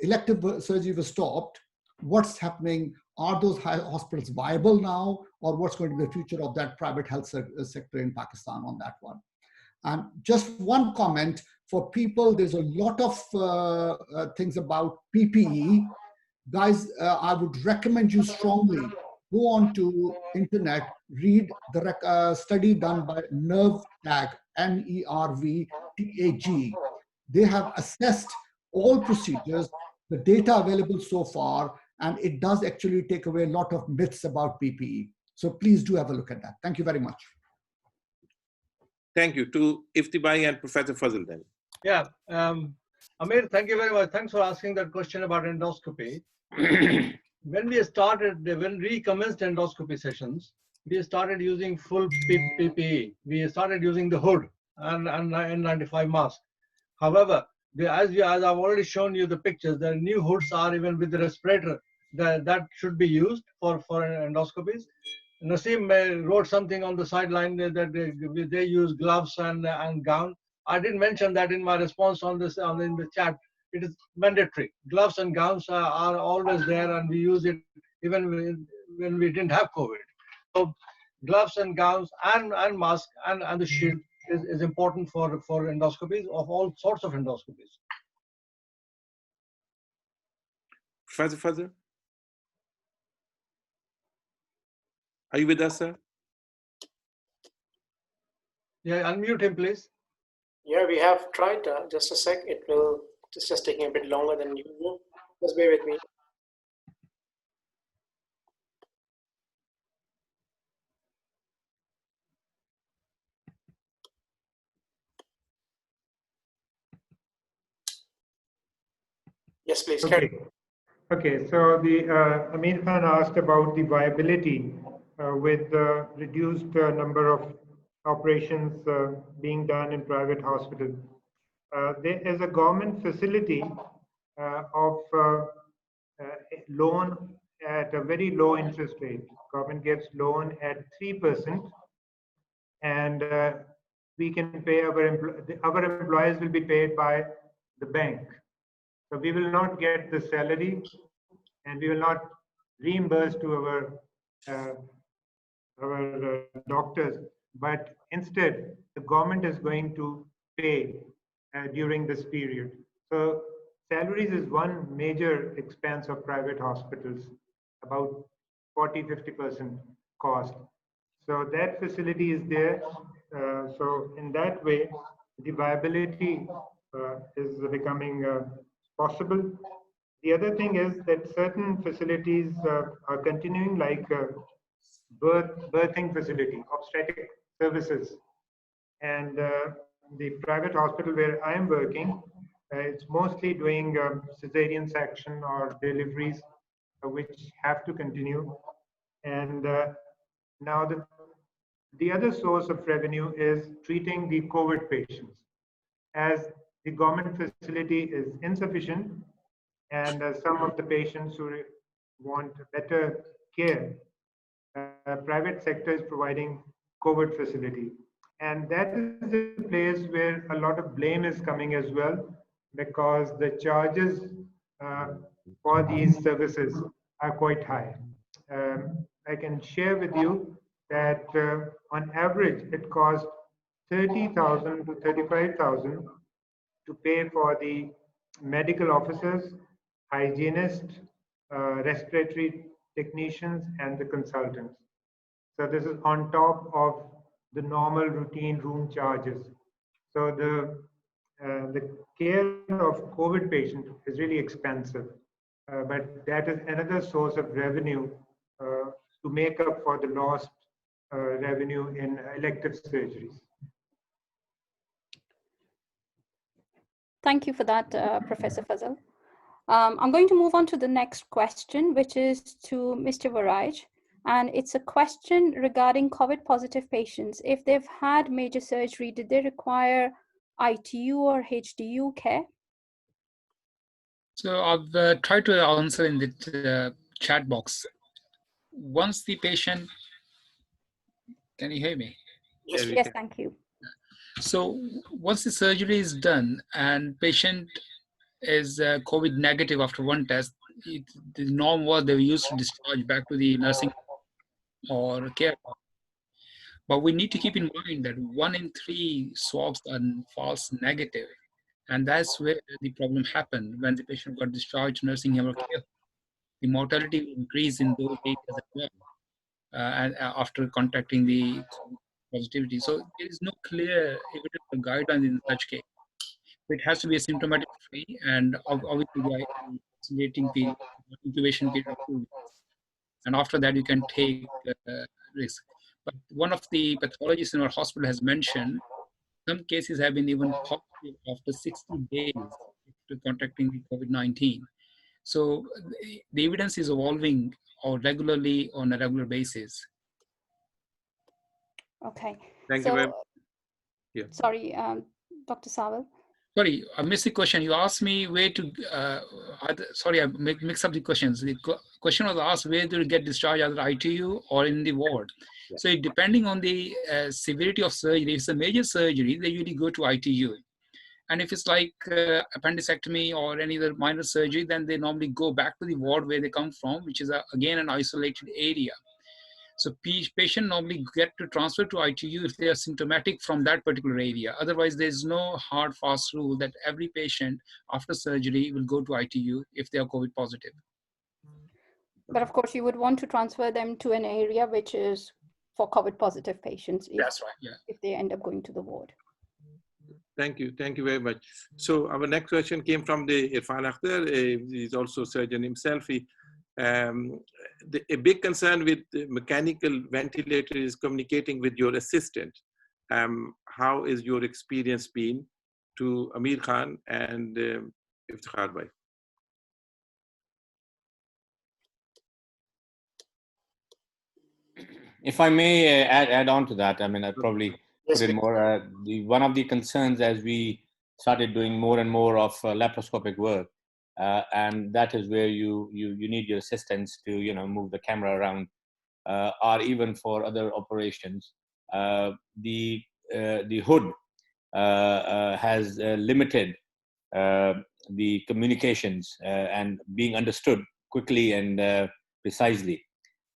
elective surgery was stopped. What's happening? Are those hospitals viable now, or what's going to be the future of that private health sector in Pakistan on that one? And just one comment for people, there's a lot of things about PPE. Guys, I would recommend you strongly go on to internet, read the study done by NERVTAG, NERVTAG. They have assessed all procedures, the data available so far, And it does actually take away a lot of myths about PPE. So please do have a look at that. Thank you very much. Thank you to Iftibai and Professor Fazal then. Yeah, Amir, thank you very much. Thanks for asking that question about endoscopy. When we commenced endoscopy sessions, we started using full PPE. We started using the hood and N95 mask. However, as I've already shown you the pictures, the new hoods are even with the respirator that should be used for endoscopies. Naseem wrote something on the sideline that they use gloves and gown. I didn't mention that in my response in the chat. It is mandatory. Gloves and gowns are always there, and we use it even when we didn't have COVID. So gloves and gowns and mask and the shield is important for endoscopies, of all sorts of endoscopies. Professor Fazal, are you with us, sir? Yeah, unmute him, please. Yeah, we have tried. Just a sec. It's just taking a bit longer than usual. Just bear with me. Yes, please. Okay, so the Amir Khan asked about the viability with the reduced number of operations being done in private hospitals. There is a government facility of loan at a very low interest rate. Government gives loan at 3%, and we can pay our employees will be paid by the bank. So we will not get the salary, and we will not reimburse to our doctors, but instead the government is going to pay during this period. So salaries is one major expense of private hospitals, about 40–50% cost. So that facility is there. So in that way, the viability is becoming possible. The other thing is that certain facilities are continuing, like birthing facility, obstetric services. And the private hospital where I'm working, it's mostly doing cesarean section or deliveries, which have to continue. And now the other source of revenue is treating the COVID patients. As the government facility is insufficient, and some of the patients who want better care, private sector is providing COVID facility. And that is the place where a lot of blame is coming as well, because the charges for these services are quite high. I can share with you that on average, it costs 30,000 to 35,000 to pay for the medical officers, hygienists, respiratory technicians, and the consultants. So this is on top of the normal routine room charges. So the care of COVID patient is really expensive, but that is another source of revenue to make up for the lost revenue in elective surgeries. Thank you for that, Professor Fazal. I'm going to move on to the next question, which is to Mr. Waraj. And it's a question regarding COVID positive patients. If they've had major surgery, did they require ITU or HDU care? So I've tried to answer in the chat box. Once the patient, can you hear me? Yes, thank you. So once the surgery is done and patient is COVID negative after one test, the norm was they were used to discharge back to the nursing or care. But we need to keep in mind that 1 in 3 swabs are false negative. And that's where the problem happened when the patient got discharged nursing home or care. The mortality increased in those areas as well and after contacting the positivity. So there is no clear evidence or guidelines in such case. It has to be asymptomatic free, and obviously the isolating period incubation period of 2 weeks. And after that, you can take risk. But one of the pathologists in our hospital has mentioned some cases have been even positive after 60 days to contracting the COVID-19. So the evidence is evolving regularly on a regular basis. Okay. Thank so, you very much. Yeah. Sorry, Dr. Sawal. Sorry, I missed the question. You asked me where to, sorry, I mix up the questions. The question was asked where to get discharged, either ITU or in the ward. Yeah. So depending on the severity of surgery, if it's a major surgery, they usually go to ITU. And if it's like appendectomy or any other minor surgery, then they normally go back to the ward where they come from, which is again an isolated area. So patient normally get to transfer to ITU if they are symptomatic from that particular area. Otherwise, there's no hard, fast rule that every patient after surgery will go to ITU if they are COVID positive. But of course, you would want to transfer them to an area which is for COVID positive patients. That's right, yeah. If they end up going to the ward. Thank you very much. So our next question came from the Irfan Akhtar. He's also a surgeon himself. A big concern with the mechanical ventilator is communicating with your assistant. How is your experience been? To Amir Khan and Iftikhar Bhai. If I may add on to that, I mean, I probably put in more. One of the concerns as we started doing more and more of laparoscopic work, and that is where you need your assistants to move the camera around, or even for other operations. The hood has limited the communications and being understood quickly and precisely.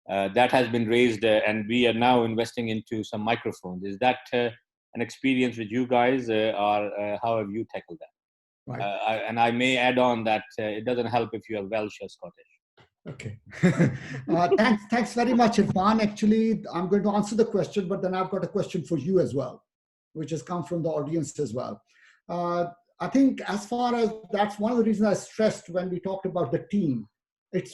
That has been raised, and we are now investing into some microphones. Is that an experience with you guys, or how have you tackled that? Right. And I may add on that it doesn't help if you are Welsh or Scottish. Okay. Thanks very much, Irfan. Actually, I'm going to answer the question, but then I've got a question for you as well, which has come from the audience as well. I think as far as that's one of the reasons I stressed when we talked about the team. It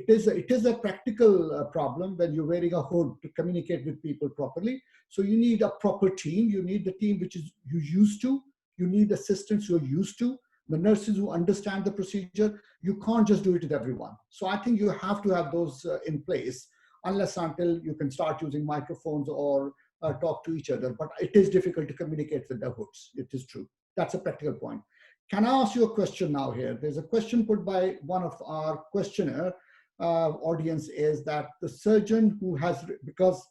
is a practical problem when you're wearing a hood to communicate with people properly. So you need a proper team. You need the team which is you're used to. You need assistants who are used to, the nurses who understand the procedure. You can't just do it with everyone. So I think you have to have those in place unless until you can start using microphones or talk to each other. But it is difficult to communicate with the hoods. It is true. That's a practical point. Can I ask you a question now here? There's a question put by one of our questioner audience is that the surgeon who has, because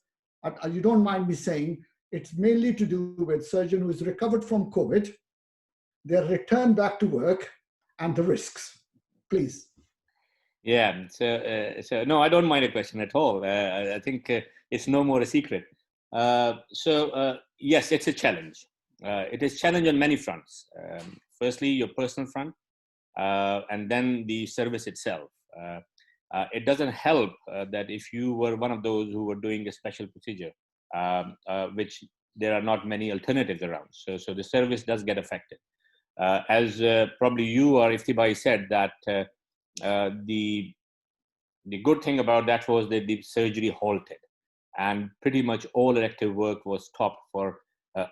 you don't mind me saying, it's mainly to do with surgeon who is recovered from COVID, their return back to work and the risks. Please. Yeah, so no, I don't mind a question at all. I think it's no more a secret. Yes, it's a challenge. It is a challenge on many fronts. Firstly, your personal front, and then the service itself. It doesn't help that if you were one of those who were doing a special procedure, which there are not many alternatives around. So the service does get affected. As probably you or Iftibai said, that the good thing about that was that the surgery halted, and pretty much all elective work was stopped for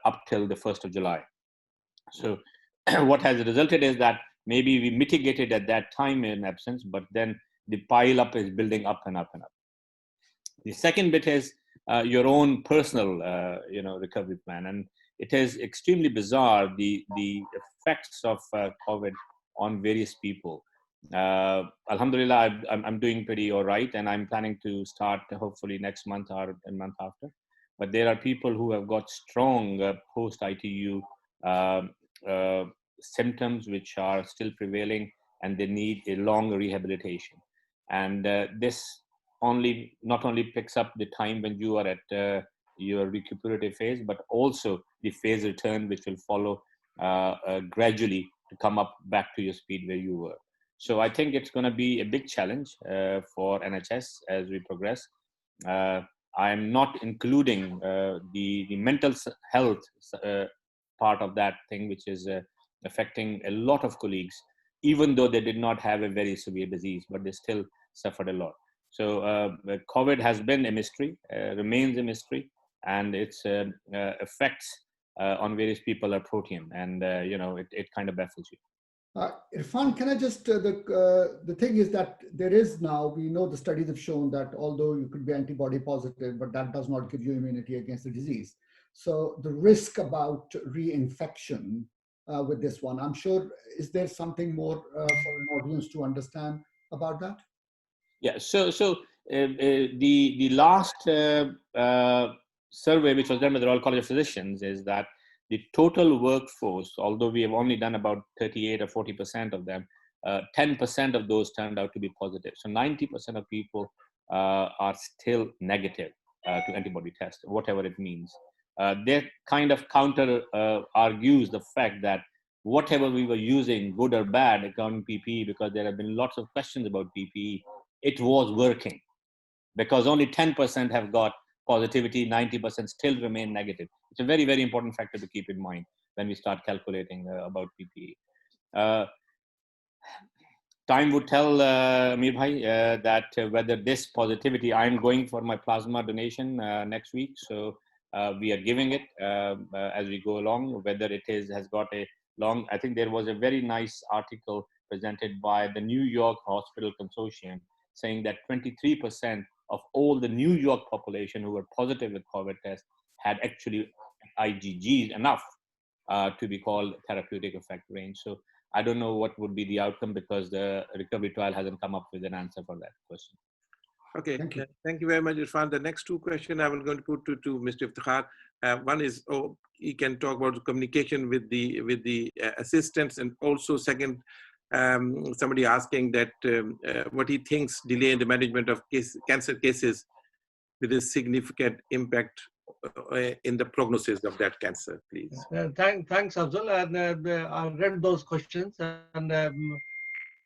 up till the 1st of July. So what has resulted is that maybe we mitigated at that time in absence, but then the pile up is building up and up and up. The second bit is your own personal, recovery plan, and it is extremely bizarre the effects of COVID on various people. Alhamdulillah, I'm doing pretty all right, and I'm planning to start hopefully next month or a month after. But there are people who have got strong post-ITU symptoms which are still prevailing, and they need a long rehabilitation. And this not only picks up the time when you are at your recuperative phase, but also the phase return, which will follow gradually to come up back to your speed where you were. So I think it's going to be a big challenge for NHS as we progress. I'm not including the mental health part of that thing, which is affecting a lot of colleagues. even though they did not have a very severe disease, but they still suffered a lot. So COVID has been a mystery, remains a mystery, and its effects on various people are protean, and it kind of baffles you. Irfan, can I just, the thing is that there is now, we know the studies have shown that although you could be antibody positive, but that does not give you immunity against the disease. So the risk about reinfection with this one, I'm sure, is there something more for an audience to understand about that? Yeah, so the last survey, which was done by the Royal College of Physicians, is that the total workforce, although we have only done about 38 or 40% of them, 10% of those turned out to be positive. So 90% of people are still negative to antibody test, whatever it means. That kind of counter argues the fact that whatever we were using, good or bad, according to PPE, because there have been lots of questions about PPE, it was working, because only 10% have got positivity, 90% still remain negative. It's a very, very important factor to keep in mind when we start calculating about PPE. Time would tell, Amir Bhai, that whether this positivity, I'm going for my plasma donation next week. So we are giving it as we go along, whether it has got a long, I think there was a very nice article presented by the New York Hospital Consortium saying that 23% of all the New York population who were positive with COVID test had actually IgGs enough to be called therapeutic effect range. So I don't know what would be the outcome, because the recovery trial hasn't come up with an answer for that question. Okay, thank you very much, Irfan. The next two questions I'm going to put to Mr. Iftikhar. One is, he can talk about the communication with the assistants, and also second, somebody asking that what he thinks delay in the management of cancer cases with a significant impact in the prognosis of that cancer, please. Thanks, Afzal. And I read those questions, and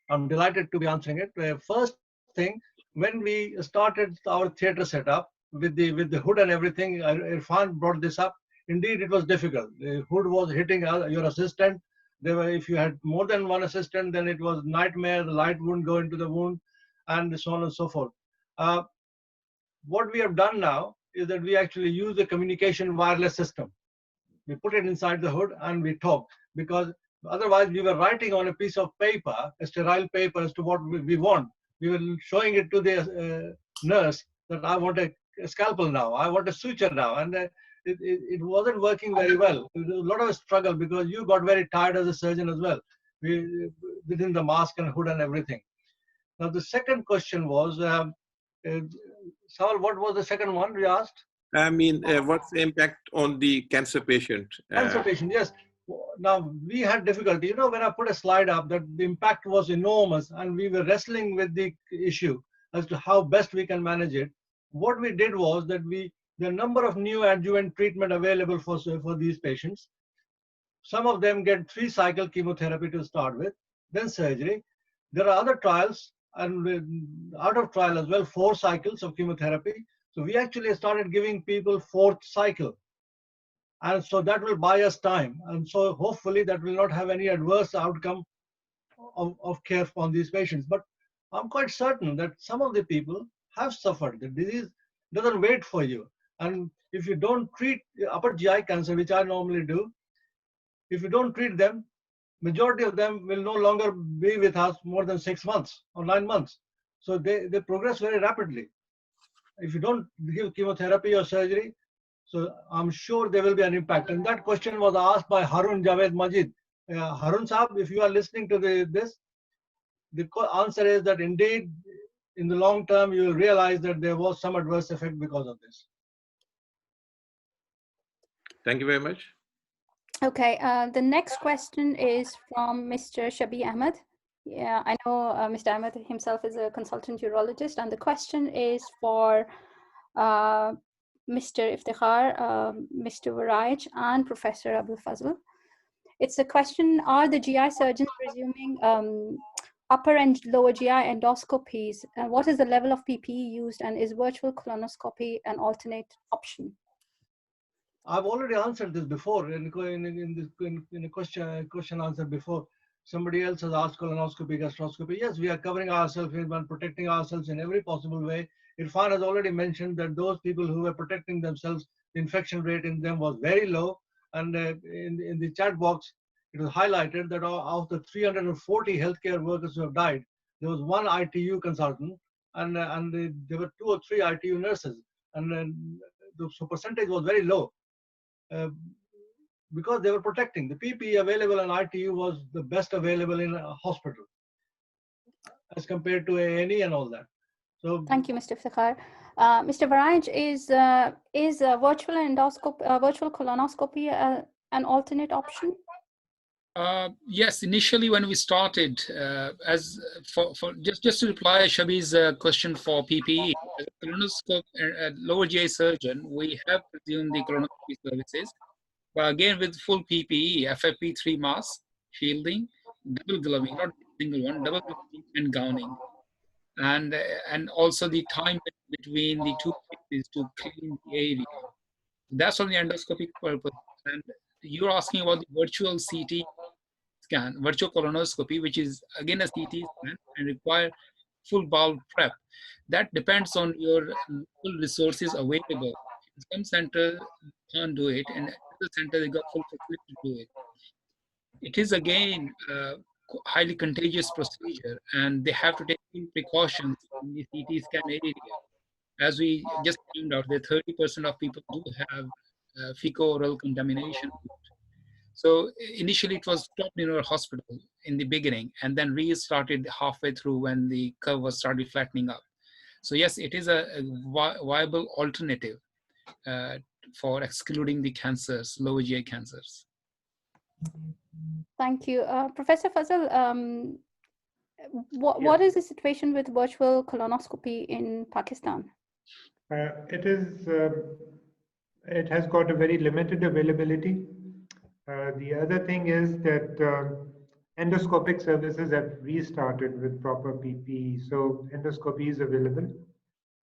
I'm delighted to be answering it. First thing, when we started our theater setup with the hood and everything, Irfan brought this up. Indeed, it was difficult. The hood was hitting your assistant. If you had more than one assistant, then it was nightmare. The light wouldn't go into the wound, and so on and so forth. What we have done now is that we actually use the communication wireless system. We put it inside the hood and we talk, because otherwise we were writing on a piece of paper, a sterile paper, as to what we want. We were showing it to the nurse that I want a scalpel now, I want a suture now, and it wasn't working very well. There was a lot of struggle, because you got very tired as a surgeon as well, within the mask and hood and everything. Now the second question was, Saul, what was the second one we asked? I mean, what's the impact on the cancer patient? Cancer patient, yes. Now, we had difficulty. When I put a slide up, that the impact was enormous, and we were wrestling with the issue as to how best we can manage it. What we did was that the number of new adjuvant treatment available for these patients, some of them get 3-cycle chemotherapy to start with, then surgery. There are other trials, and out of trial as well, 4 cycles of chemotherapy. So we actually started giving people 4th cycle. And so that will buy us time. And so hopefully that will not have any adverse outcome of care on these patients. But I'm quite certain that some of the people have suffered. The disease doesn't wait for you. And if you don't treat upper GI cancer, which I normally do, if you don't treat them, majority of them will no longer be with us more than 6 months or 9 months. So they progress very rapidly. If you don't give chemotherapy or surgery, so I'm sure there will be an impact. And that question was asked by Harun Javed Majid. Harun Saab, if you are listening to this, the answer is that indeed, in the long term, you will realize that there was some adverse effect because of this. Thank you very much. Okay, the next question is from Mr. Shabi Ahmed. Yeah, I know Mr. Ahmed himself is a consultant urologist, and the question is for Mr. Iftikhar, Mr. Waraj, and Professor Abul Fazl. It's a question, are the GI surgeons resuming upper and lower GI endoscopies? And what is the level of PPE used, and is virtual colonoscopy an alternate option? I've already answered this before in a question answer before. Somebody else has asked colonoscopy, gastroscopy. Yes, we are covering ourselves and protecting ourselves in every possible way. Irfan has already mentioned that those people who were protecting themselves, the infection rate in them was very low. And in the chat box, it was highlighted that of the 340 healthcare workers who have died, there was one ITU consultant, and there were 2 or 3 ITU nurses, and the percentage was very low. Because they were protecting. The PPE available in ITU was the best available in a hospital as compared to A&E and all that. So thank you, Mr. Iftikhar. Mr. Varaj, is virtual endoscopy, virtual colonoscopy an alternate option? Yes, initially when we started, as for just to reply Shabi's question for PPE, as a colonoscope, lower GI surgeon, we have presumed the colonoscopy services. But again, with full PPE, FFP3 mask, shielding, double gloving, not single one, double gloving and gowning. And also the time between the two pieces to clean the area. That's on the endoscopic purpose. And you're asking about the virtual CT scan, virtual colonoscopy, which is again a CT scan and require full bowel prep. That depends on your full resources available. Some centers can't do it, and other centers they got full facility to do it. It is again highly contagious procedure, and they have to take precautions in the CT scan area. As we just found out, that 30% of people do have fecal-oral contamination. So initially it was stopped in our hospital in the beginning, and then restarted halfway through when the curve was started flattening out. So yes, it is a viable alternative for excluding the cancers, lower GI cancers. Thank you. Professor Fazal, what is the situation with virtual colonoscopy in Pakistan? It has got a very limited availability. The other thing is that endoscopic services have restarted with proper PPE. So endoscopy is available,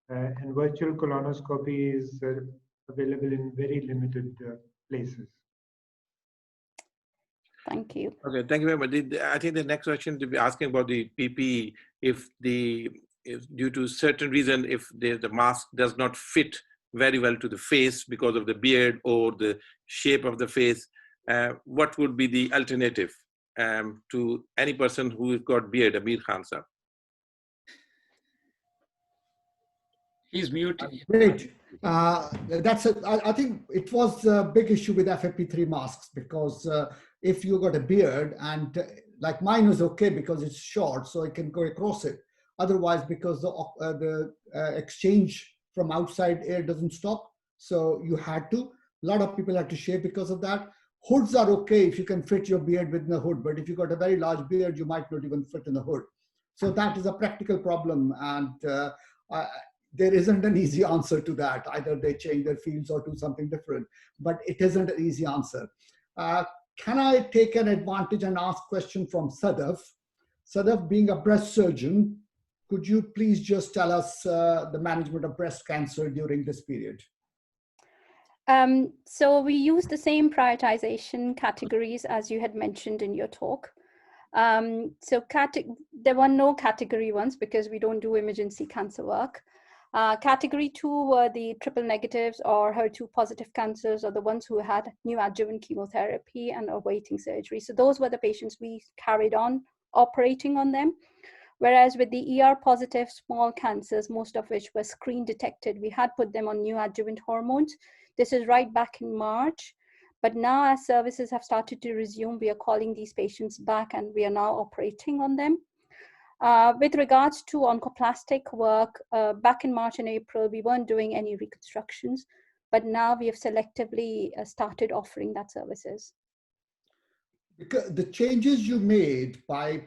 and virtual colonoscopy is available in very limited places. Thank you. Okay, thank you very much. I think the next question to be asking about the PPE, if due to certain reason, if the mask does not fit very well to the face because of the beard or the shape of the face, what would be the alternative to any person who has got beard, Amir Khan sir? He's muted. Great. I think it was a big issue with FFP3 masks because if you got a beard and like mine was okay because it's short, so I can go across it. Otherwise, because the exchange from outside air doesn't stop, so you had to. A lot of people had to shave because of that. Hoods are okay if you can fit your beard within the hood, but if you got a very large beard, you might not even fit in the hood. So that is a practical problem, and there isn't an easy answer to that. Either they change their fields or do something different, but it isn't an easy answer. Can I take an advantage and ask a question from Sadaf? Sadaf, being a breast surgeon, could you please just tell us the management of breast cancer during this period? So we use the same prioritization categories as you had mentioned in your talk. There were no category ones because we don't do emergency cancer work. Category 2 were the triple negatives or HER2 positive cancers, or the ones who had neoadjuvant chemotherapy and awaiting surgery. So those were the patients we carried on operating on them. Whereas with the ER positive small cancers, most of which were screen detected, we had put them on neoadjuvant hormones. This is right back in March. But now as services have started to resume, we are calling these patients back and we are now operating on them. With regards to oncoplastic work, back in March and April, we weren't doing any reconstructions, but now we have selectively started offering that services. Because the changes you made by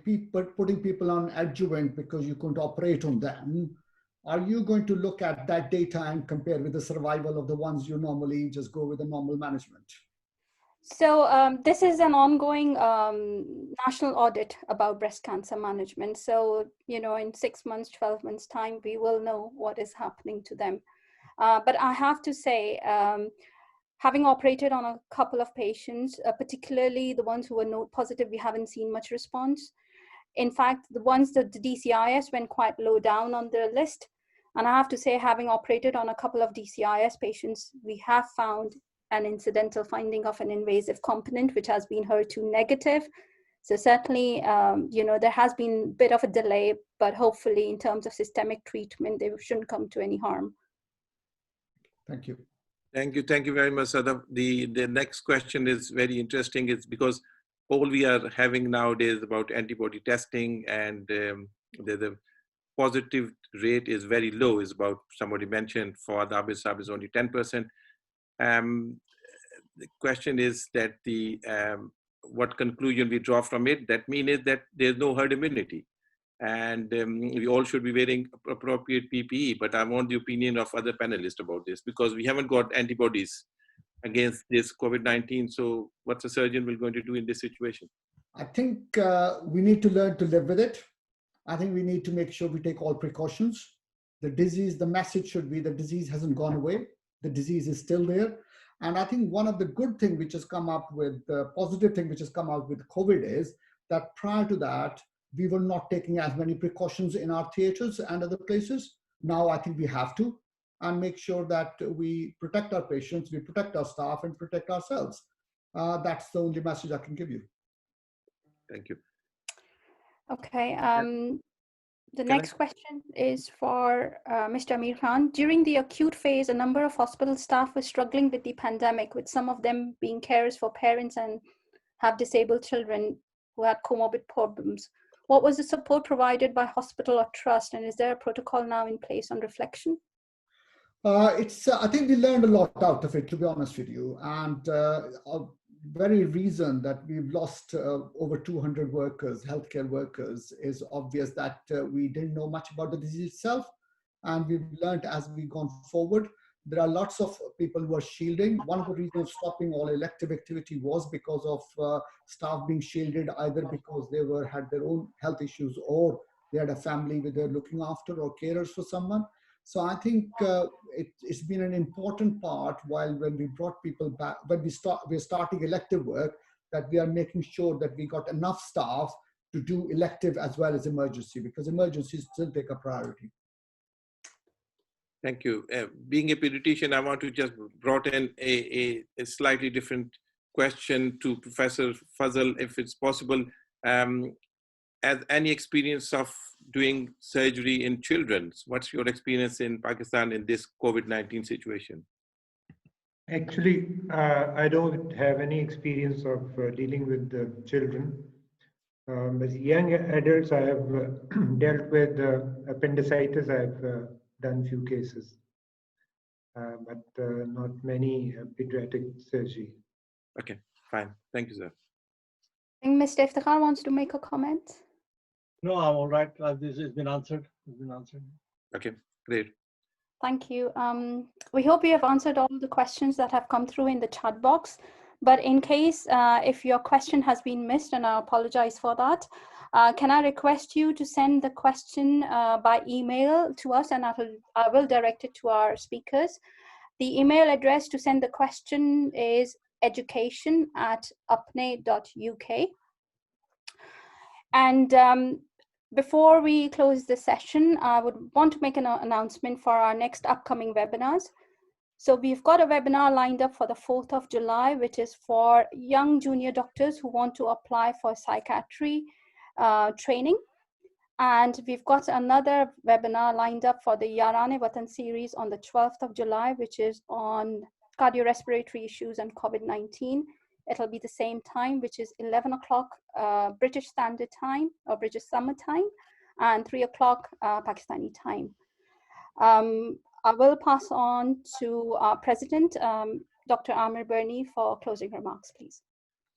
putting people on adjuvant because you couldn't operate on them, are you going to look at that data and compare with the survival of the ones you normally just go with a normal management? So this is an ongoing national audit about breast cancer management. So, you know, in 6 months, 12 months time, we will know what is happening to them. But I have to say, Having operated on a couple of patients, particularly the ones who were node positive, we haven't seen much response. In fact, the ones that the DCIS went quite low down on the list. And I have to say, having operated on a couple of DCIS patients, we have found an incidental finding of an invasive component, which has been HER2 negative. So certainly, there has been a bit of a delay, but hopefully in terms of systemic treatment, they shouldn't come to any harm. Thank you. Thank you very much, Sadaf. The next question is very interesting. It's because all we are having nowadays about antibody testing, and the positive rate is very low. Is about, somebody mentioned for the Abisab is only 10%. The question is that what conclusion we draw from it. That means is that there's no herd immunity, and we all should be wearing appropriate PPE. But I want the opinion of other panelists about this, because we haven't got antibodies against this COVID-19. So what's a surgeon will going to do in this situation? I think we need to learn to live with it. I think we need to make sure we take all precautions. The message should be the disease hasn't gone away. The disease is still there. And I think one of the good things which has come up with, the positive thing which has come out with COVID is that prior to that, we were not taking as many precautions in our theaters and other places. Now I think we have to, and make sure that we protect our patients, we protect our staff, and protect ourselves. That's the only message I can give you. Thank you. Okay. The next question is for Mr. Amir Khan. During the acute phase, a number of hospital staff were struggling with the pandemic, with some of them being carers for parents and have disabled children who had comorbid problems. What was the support provided by hospital or trust, and is there a protocol now in place on reflection? I think we learned a lot out of it, to be honest with you. And very reason that we've lost over 200 workers, healthcare workers, is obvious that we didn't know much about the disease itself. And we've learned as we've gone forward. There are lots of people who are shielding. One of the reasons of stopping all elective activity was because of staff being shielded, either because they had their own health issues, or they had a family where they're looking after, or carers for someone. So I think it's been an important part when we brought people back, when we're starting elective work, that we are making sure that we got enough staff to do elective as well as emergency, because emergencies still take a priority. Thank you. Being a pediatrician, I want to just brought in a slightly different question to Professor Fazal, if it's possible. Has any experience of doing surgery in children? What's your experience in Pakistan in this COVID-19 situation? Actually, I don't have any experience of dealing with the children. As young adults, I have dealt with appendicitis. I've done few cases, but not many pediatric surgery. Okay, fine. Thank you, sir. I think Mr. Iftikhar wants to make a comment. No, I'm all right. This has been answered. Okay, great. Thank you. We hope we have answered all the questions that have come through in the chat box. But in case if your question has been missed, and I apologize for that, can I request you to send the question by email to us, and I will direct it to our speakers. The email address to send the question is education@upne.uk. And before we close the session, I would want to make an announcement for our next upcoming webinars. So we've got a webinar lined up for the 4th of July, which is for young junior doctors who want to apply for psychiatry training. And we've got another webinar lined up for the Yaran-e-Watan series on the 12th of July, which is on cardiorespiratory issues and COVID-19. It'll be the same time, which is 11 o'clock British Standard Time, or British Summer Time, and 3 o'clock Pakistani time. I will pass on to our president, Dr. Amir Birni, for closing remarks, please.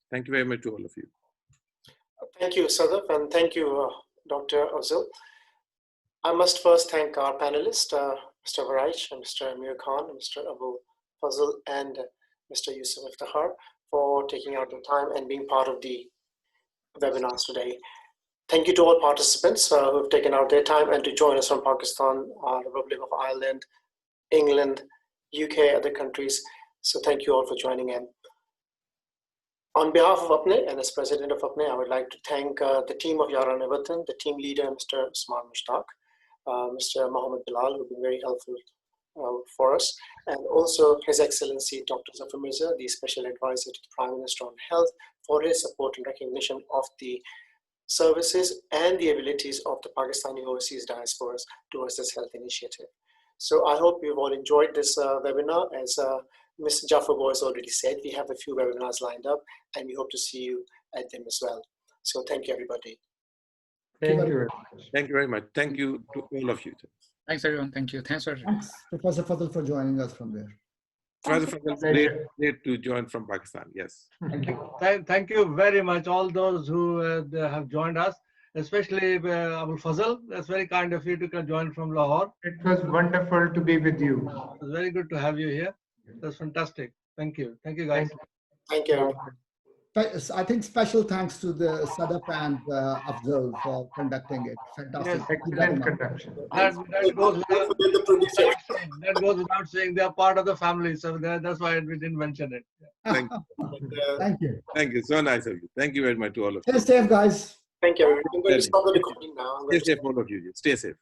Thank you very much to all of you. Thank you, Sadaf, and thank you, Dr. Afzal. I must first thank our panelists, Mr. Varaich, Mr. Amir Khan, Mr. Abu Fazal, and Mr. Yusuf Iftikhar, for taking out the time and being part of the webinars today. Thank you to all participants who have taken out their time and to join us from Pakistan, Republic of Ireland, England, UK, other countries. So thank you all for joining in. On behalf of APNE and as president of APNE, I would like to thank the team of Yaran Vatan, the team leader, Mr. Usman Mushtaq, Mr. Mohammed Bilal, who've been very helpful for us, and also His Excellency Dr. Zafar Mirza, the Special Advisor to the Prime Minister on Health, for his support and recognition of the services and the abilities of the Pakistani overseas diasporas towards this health initiative. So I hope you've all enjoyed this webinar. As Mr. Jafar Boy has already said, we have a few webinars lined up and we hope to see you at them as well. So thank you, everybody. Thank you very much. Thank you very much. Thank you to all of you. Thanks, everyone. Thank you. Thanks for Thanks, Professor Fadl, for joining us from there. Great to join from Pakistan. Yes. Thank you. Thank you very much, all those who have joined us, especially Abul Fazal. That's very kind of you to join from Lahore. It was wonderful to be with you. It was very good to have you here. That's fantastic. Thank you. Thank you, guys. Thank you. I think special thanks to the Sadaf and Afzal for conducting it. Fantastic. Yes, Thank you very Excellent much. conduction. That goes without, The producer. that goes without saying. They are part of the family, so that's why we didn't mention it. Thank Thank you. Thank you. So nice of you. Thank you very much to all of you. Stay safe, guys. Thank you. I'm going to stop the recording now. Stay safe, all of you. Stay safe.